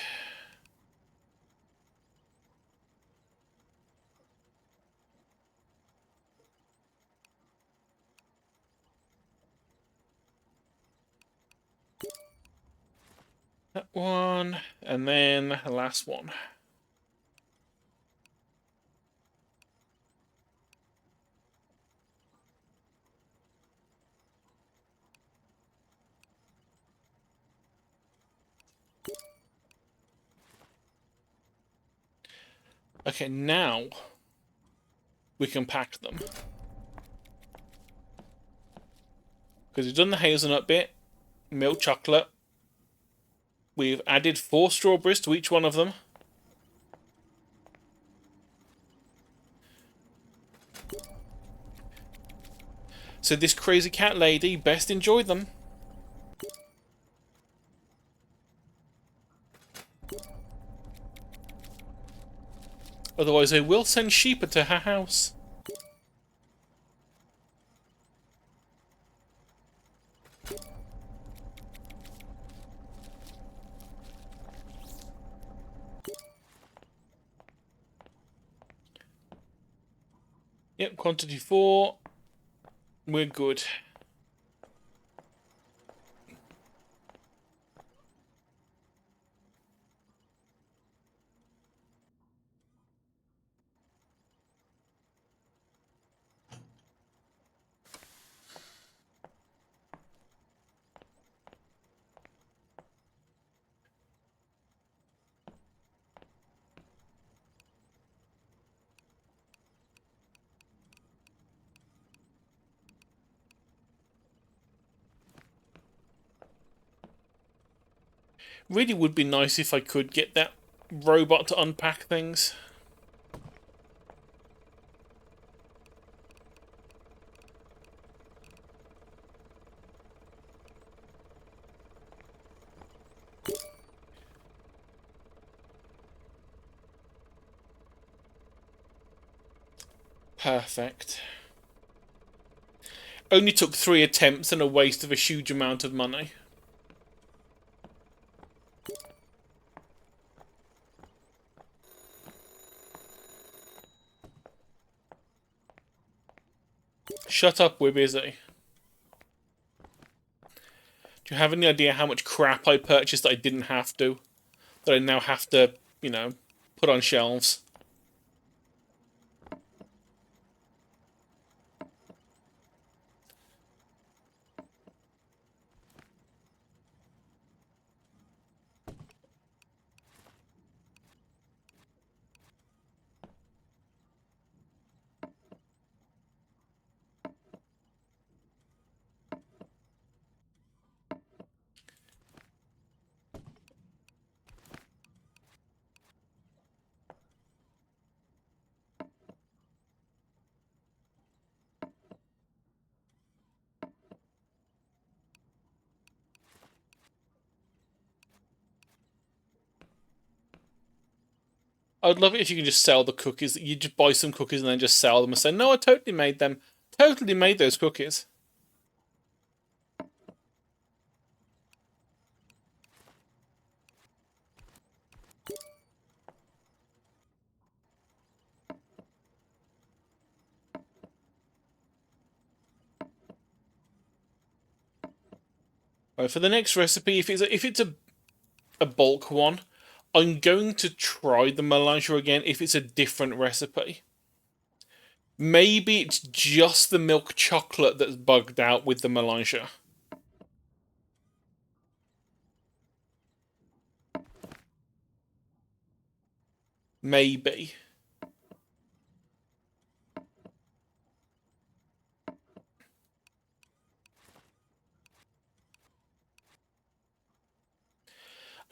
that one, and then the last one. Okay, now we can pack them. Because we've done the hazelnut bit, milk chocolate. We've added 4 strawberries to each one of them. So this crazy cat lady best enjoy them. Otherwise I will send Sheepa to her house. Yep, quantity 4. We're good. Really would be nice if I could get that robot to unpack things. Perfect. Only took 3 attempts and a waste of a huge amount of money. Shut up, we're busy. Do you have any idea how much crap I purchased that I didn't have to? That I now have to, you know, put on shelves? I'd love it if you could just sell the cookies. You just buy some cookies and then just sell them and say, no, I totally made them. Totally made those cookies. Right, for the next recipe, if it's a bulk one, I'm going to try the melange again if it's a different recipe. Maybe it's just the milk chocolate that's bugged out with the melange. Maybe.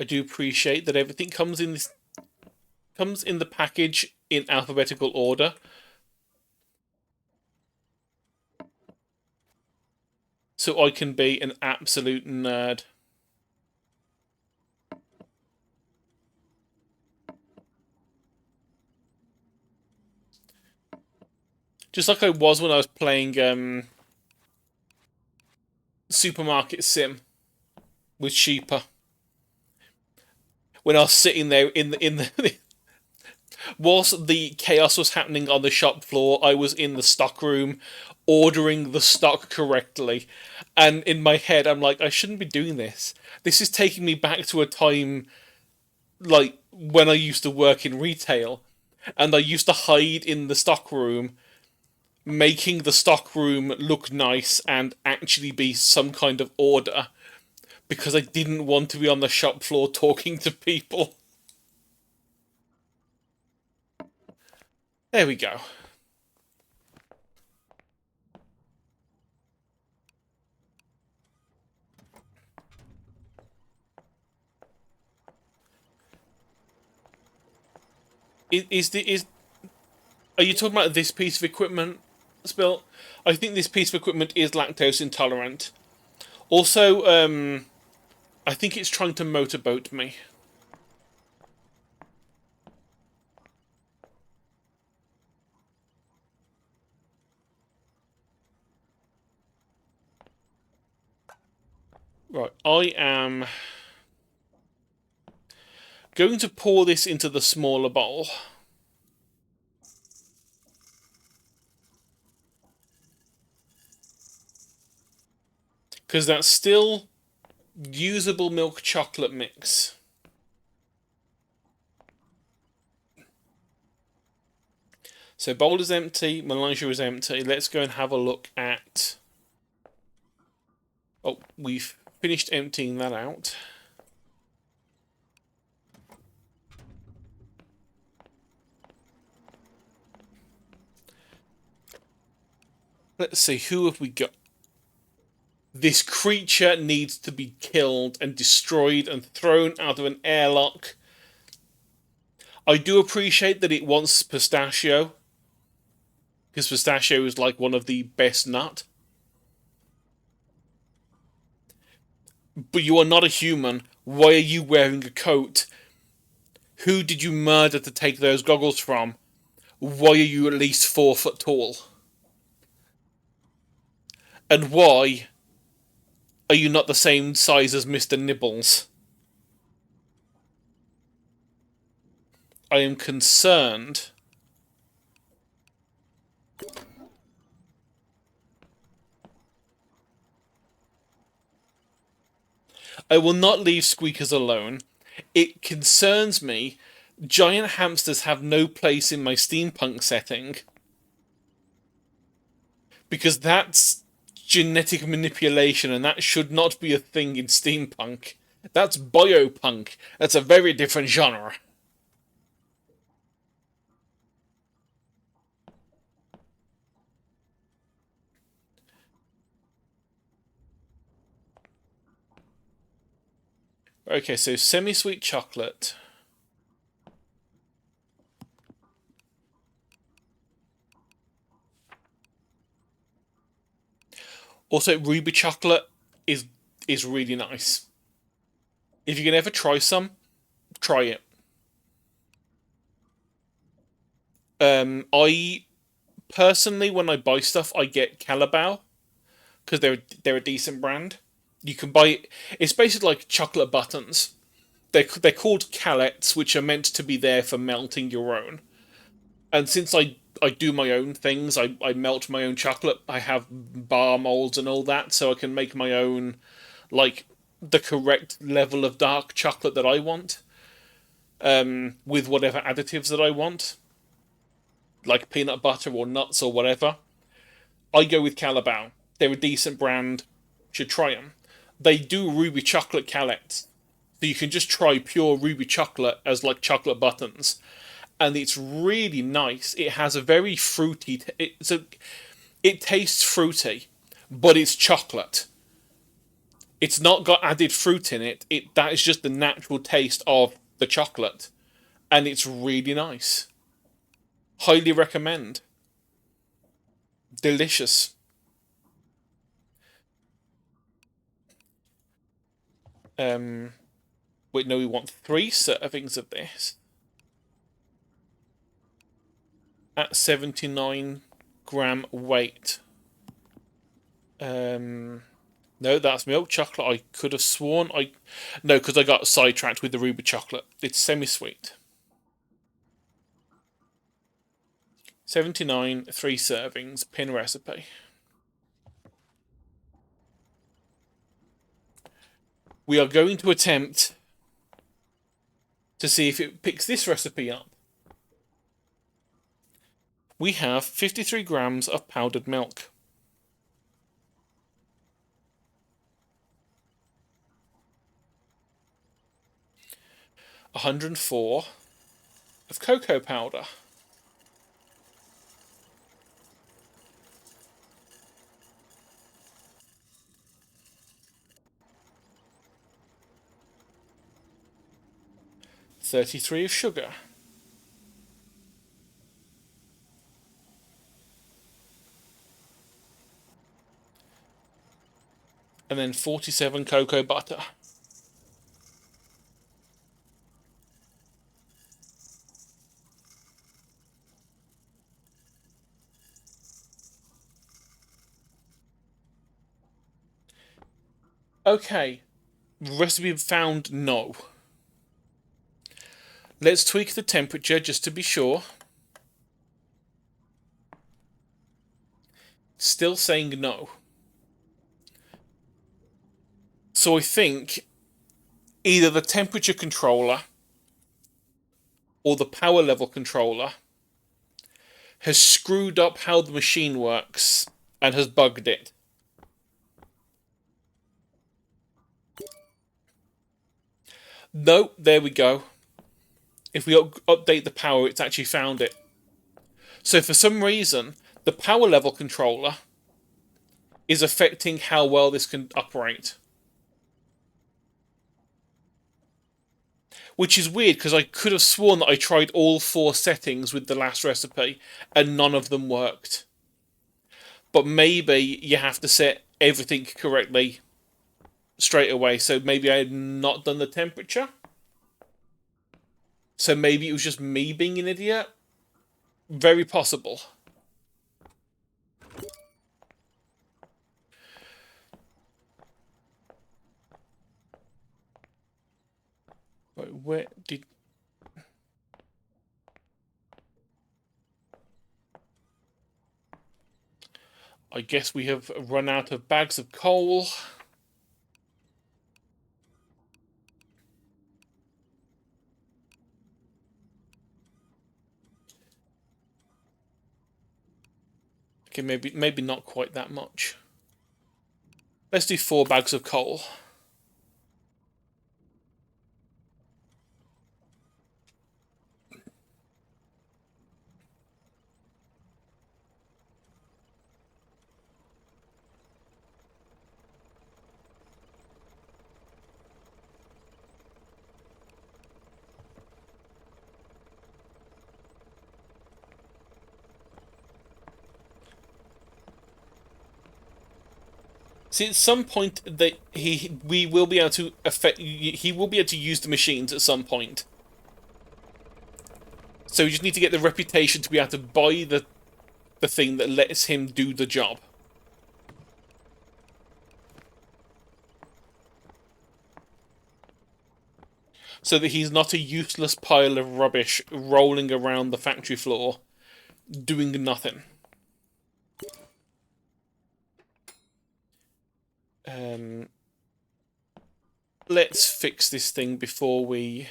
I do appreciate that everything comes in the package in alphabetical order, so I can be an absolute nerd. Just like I was when I was playing Supermarket Sim with Sheepa. When I was sitting there in the whilst the chaos was happening on the shop floor, I was in the stock room ordering the stock correctly. And in my head, I'm like, I shouldn't be doing this. This is taking me back to a time like when I used to work in retail. And I used to hide in the stock room, making the stock room look nice and actually be some kind of order because I didn't want to be on the shop floor talking to people. There we go. Is are you talking about this piece of equipment, Spill? I think this piece of equipment is lactose intolerant. Also, I think it's trying to motorboat me. Right, I am going to pour this into the smaller bowl. Because that's still usable milk chocolate mix. So bowl is empty, melange is empty. Let's go and have a look at... Oh, we've finished emptying that out. Let's see, who have we got? This creature needs to be killed and destroyed and thrown out of an airlock. I do appreciate that it wants pistachio, because pistachio is like one of the best nut. But you are not a human. Why are you wearing a coat? Who did you murder to take those goggles from? Why are you at least 4 foot tall? And why are you not the same size as Mr. Nibbles? I am concerned. I will not leave squeakers alone. It concerns me. Giant hamsters have no place in my steampunk setting. Because that's genetic manipulation and that should not be a thing in steampunk. That's biopunk. That's a very different genre. Okay, so semi-sweet chocolate. Also, ruby chocolate is really nice. If you can ever try some, try it. I personally, when I buy stuff, I get Calabao because they're a decent brand. You can buy it. It's basically like chocolate buttons. They're called calettes, which are meant to be there for melting your own. And since I do my own things, I melt my own chocolate. I have bar molds and all that, so I can make my own like the correct level of dark chocolate that I want, with whatever additives that I want, like peanut butter or nuts or whatever, I go with Calabao. They're a decent brand. Should try them. They do ruby chocolate calettes, so you can just try pure ruby chocolate as like chocolate buttons, and it's really nice. It has a very fruity. It tastes fruity, but it's chocolate. It's not got added fruit in it. That is just the natural taste of the chocolate, and it's really nice. Highly recommend. Delicious. Um, Wait, no, we want 3 servings of this at 79 gram weight. No, that's milk chocolate. I could have sworn no, because I got sidetracked with the ruby chocolate. It's semi-sweet. 79, 3 servings, pin recipe. We are going to attempt to see if it picks this recipe up. We have 53 grams of powdered milk. 104 of cocoa powder. 33 of sugar. And then 47 cocoa butter. Okay, recipe found, no. Let's tweak the temperature just to be sure. Still saying no. So I think either the temperature controller or the power level controller has screwed up how the machine works and has bugged it. No, there we go. If we update the power, it's actually found it. So for some reason, the power level controller is affecting how well this can operate. Which is weird, because I could have sworn that I tried all 4 settings with the last recipe and none of them worked. But maybe you have to set everything correctly straight away. So maybe I had not done the temperature. So maybe it was just me being an idiot. Very possible. Wait, where did... I guess we have run out of bags of coal. Okay, maybe not quite that much. Let's do 4 bags of coal. See, at some point that we will be able to he will be able to use the machines at some point. So we just need to get the reputation to be able to buy the thing that lets him do the job. So that he's not a useless pile of rubbish rolling around the factory floor, doing nothing. let's fix this thing before we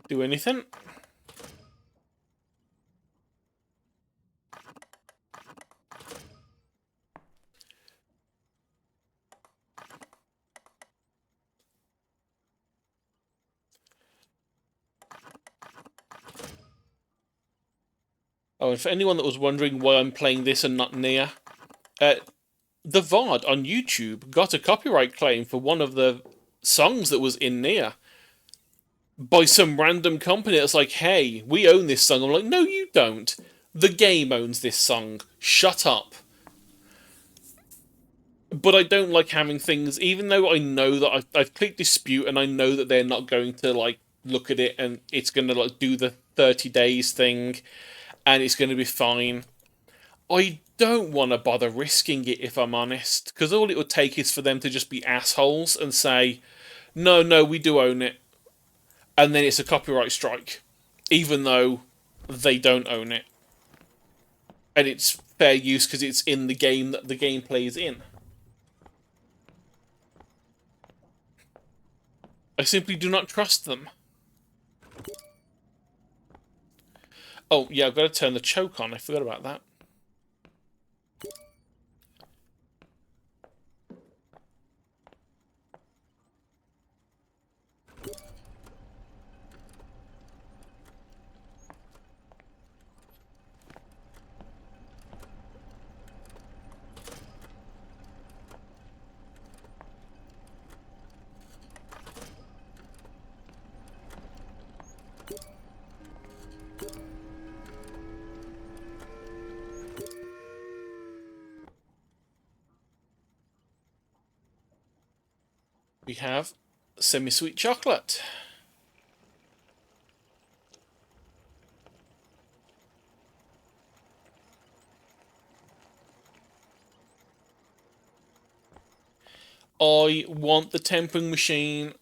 do anything. Oh, and for anyone that was wondering why I'm playing this and not Nia, the VOD on YouTube got a copyright claim for one of the songs that was in Nia by some random company that's like, hey, we own this song. I'm like, no, you don't. The game owns this song. Shut up. But I don't like having things, even though I know that I've clicked dispute and I know that they're not going to like look at it and it's going to like do the 30 days thing and it's going to be fine. I don't want to bother risking it, if I'm honest, because all it would take is for them to just be assholes and say, no, we do own it. And then it's a copyright strike, even though they don't own it. And it's fair use because it's in the game that the game plays in. I simply do not trust them. Oh, yeah, I've got to turn the choke on. I forgot about that. We have semi-sweet chocolate. I want the tempering machine.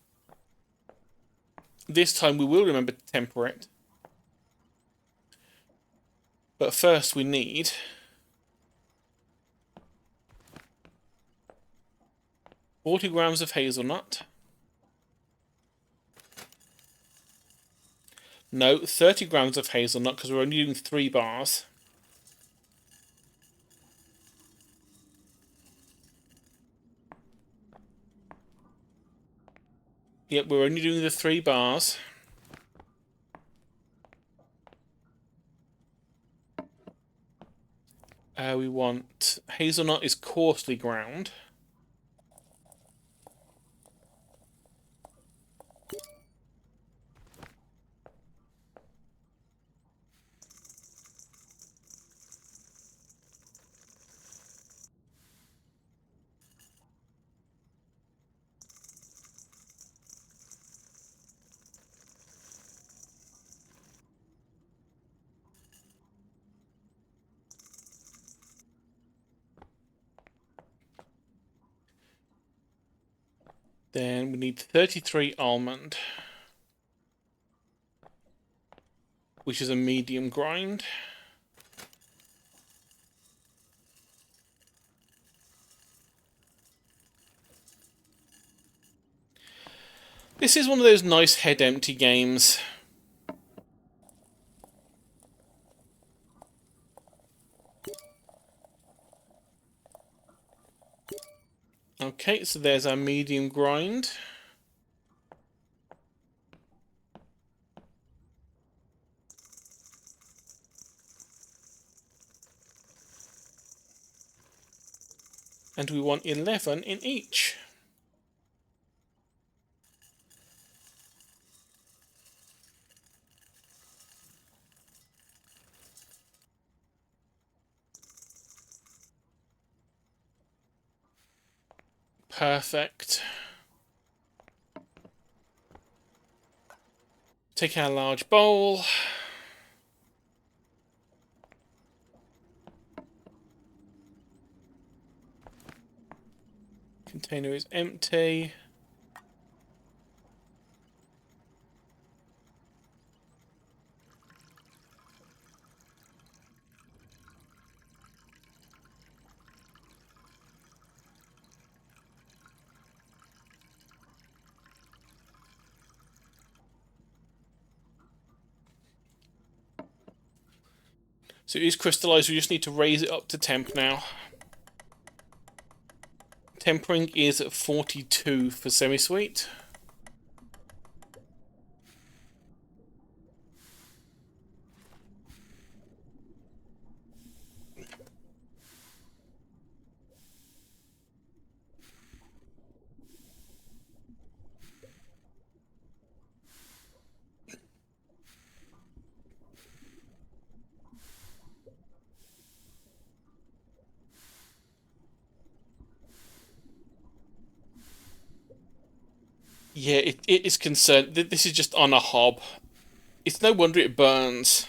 This time we will remember to temper it. But first we need 40 grams of hazelnut. No, 30 grams of hazelnut because we're only doing 3 bars. Yep, we're only doing the 3 bars. We want hazelnut is coarsely ground. Then we need 33 almond, which is a medium grind. This is one of those nice head empty games. Okay, so there's our medium grind. And we want 11 in each. Perfect. Take our large bowl. Container is empty. So it is crystallized, we just need to raise it up to temp now. Tempering is at 42 for semi-sweet. Yeah, it is concerned. This is just on a hob. It's no wonder it burns.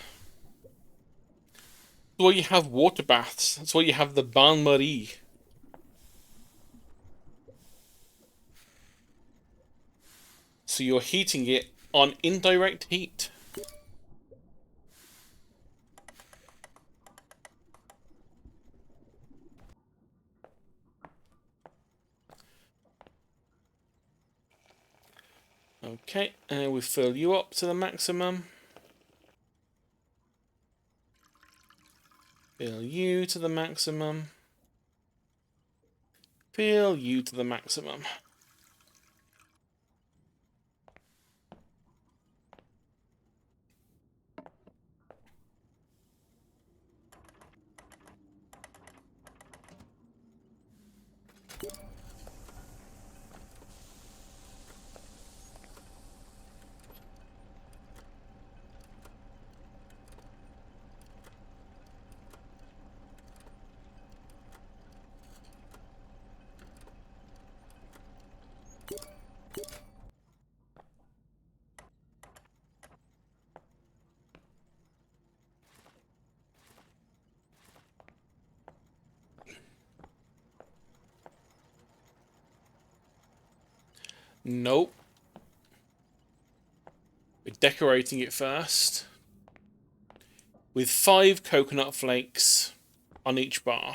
That's why you have water baths. That's why you have the bain marie. So you're heating it on indirect heat. Okay, and we fill you up to the maximum. Fill you to the maximum. Fill you to the maximum. Nope. We're decorating it first with 5 coconut flakes on each bar.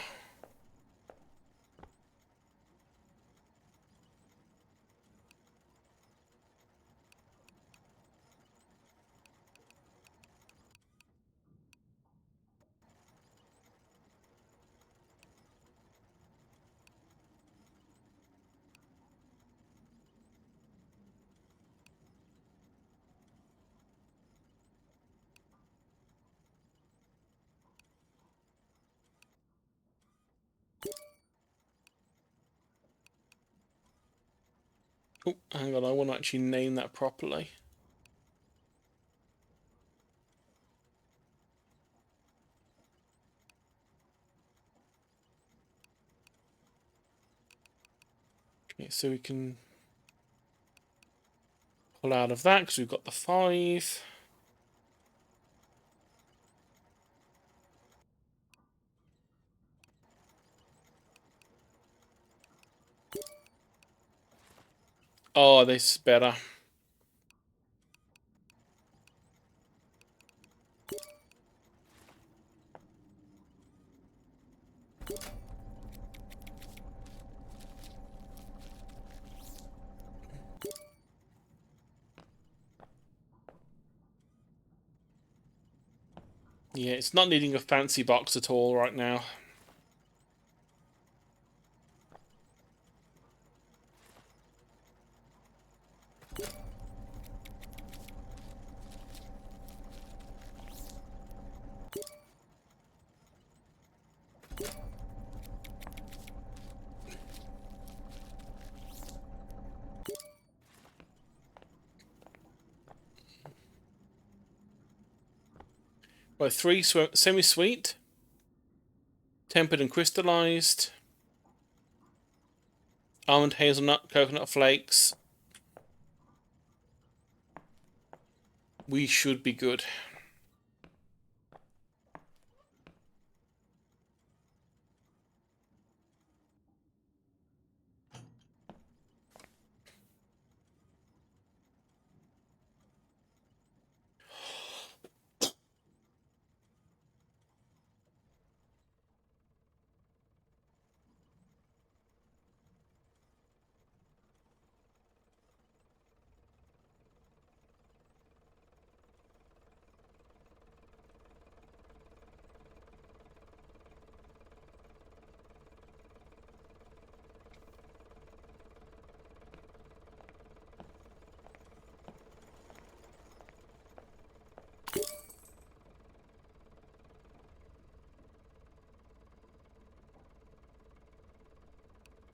Oh, hang on, I want to actually name that properly. Okay, so we can pull out of that because we've got the 5. Oh, this is better. Yeah, it's not needing a fancy box at all right now. Right, 3 semi-sweet, tempered and crystallized, almond hazelnut coconut flakes. We should be good.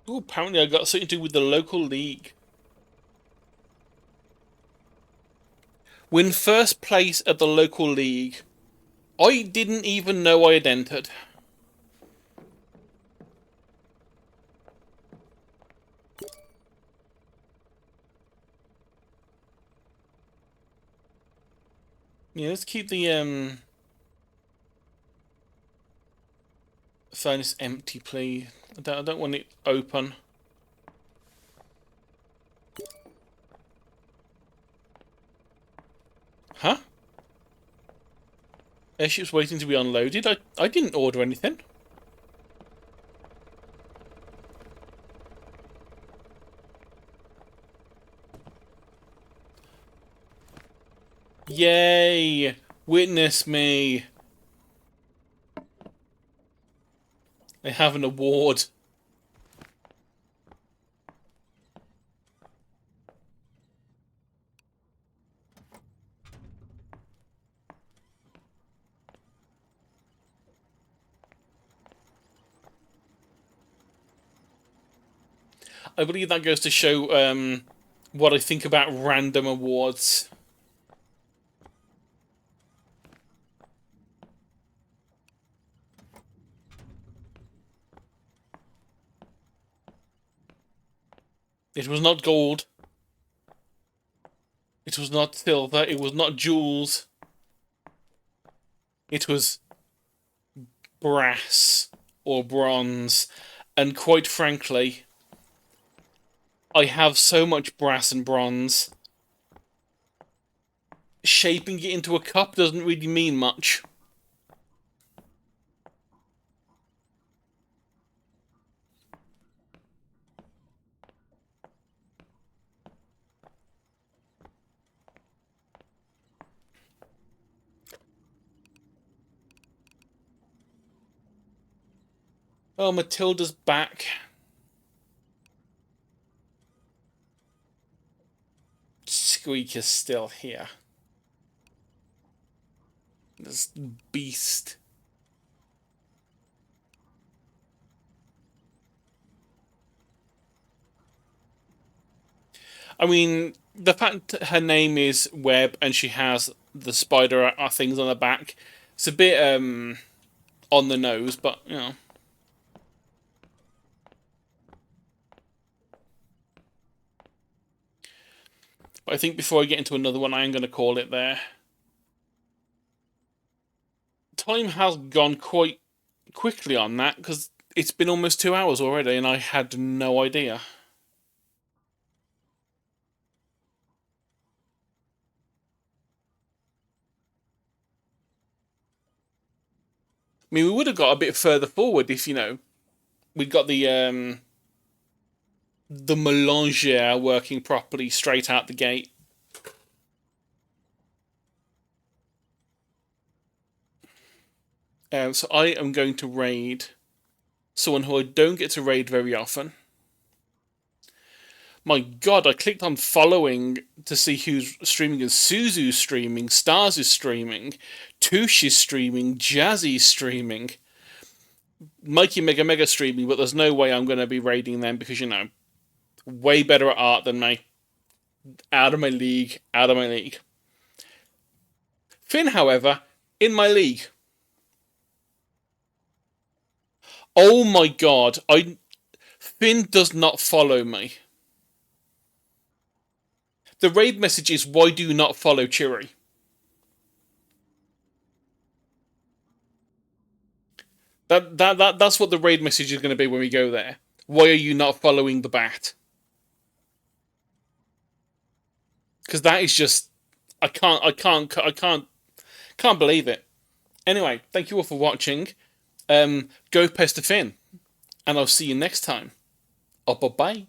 Oh, apparently I got something to do with the local league. Win first place at the local league. I didn't even know I had entered. Yeah, let's keep the furnace empty, please. I don't want it open. Huh? Airship's waiting to be unloaded? I didn't order anything. Yay! Witness me. I have an award. I believe that goes to show what I think about random awards. It was not gold. It was not silver. It was not jewels. It was brass or bronze. And quite frankly, I have so much brass and bronze. Shaping it into a cup doesn't really mean much. Oh, Matilda's back. Squeak is still here. This beast. I mean, the fact that her name is Web and she has the spider things on her back, it's a bit on the nose, but you know. But I think before I get into another one, I am going to call it there. Time has gone quite quickly on that because it's been almost 2 hours already, and I had no idea. I mean, we would have got a bit further forward if we'd got the Mélangeur working properly straight out the gate. So I am going to raid someone who I don't get to raid very often. My God, I clicked on following to see who's streaming, and Suzu's streaming, Stars is streaming, Touche is streaming, Jazzy's streaming, Mikey Mega Mega streaming, but there's no way I'm going to be raiding them because, way better at art than me. Out of my league, out of my league. Finn, however, in my league. Oh my God, Finn does not follow me. The raid message is, why do you not follow Chiri? That's what the raid message is going to be when we go there. Why are you not following the bat? Because that is just, can't believe it. Anyway, thank you all for watching. Go Pester Finn, and I'll see you next time. Oh, bye bye.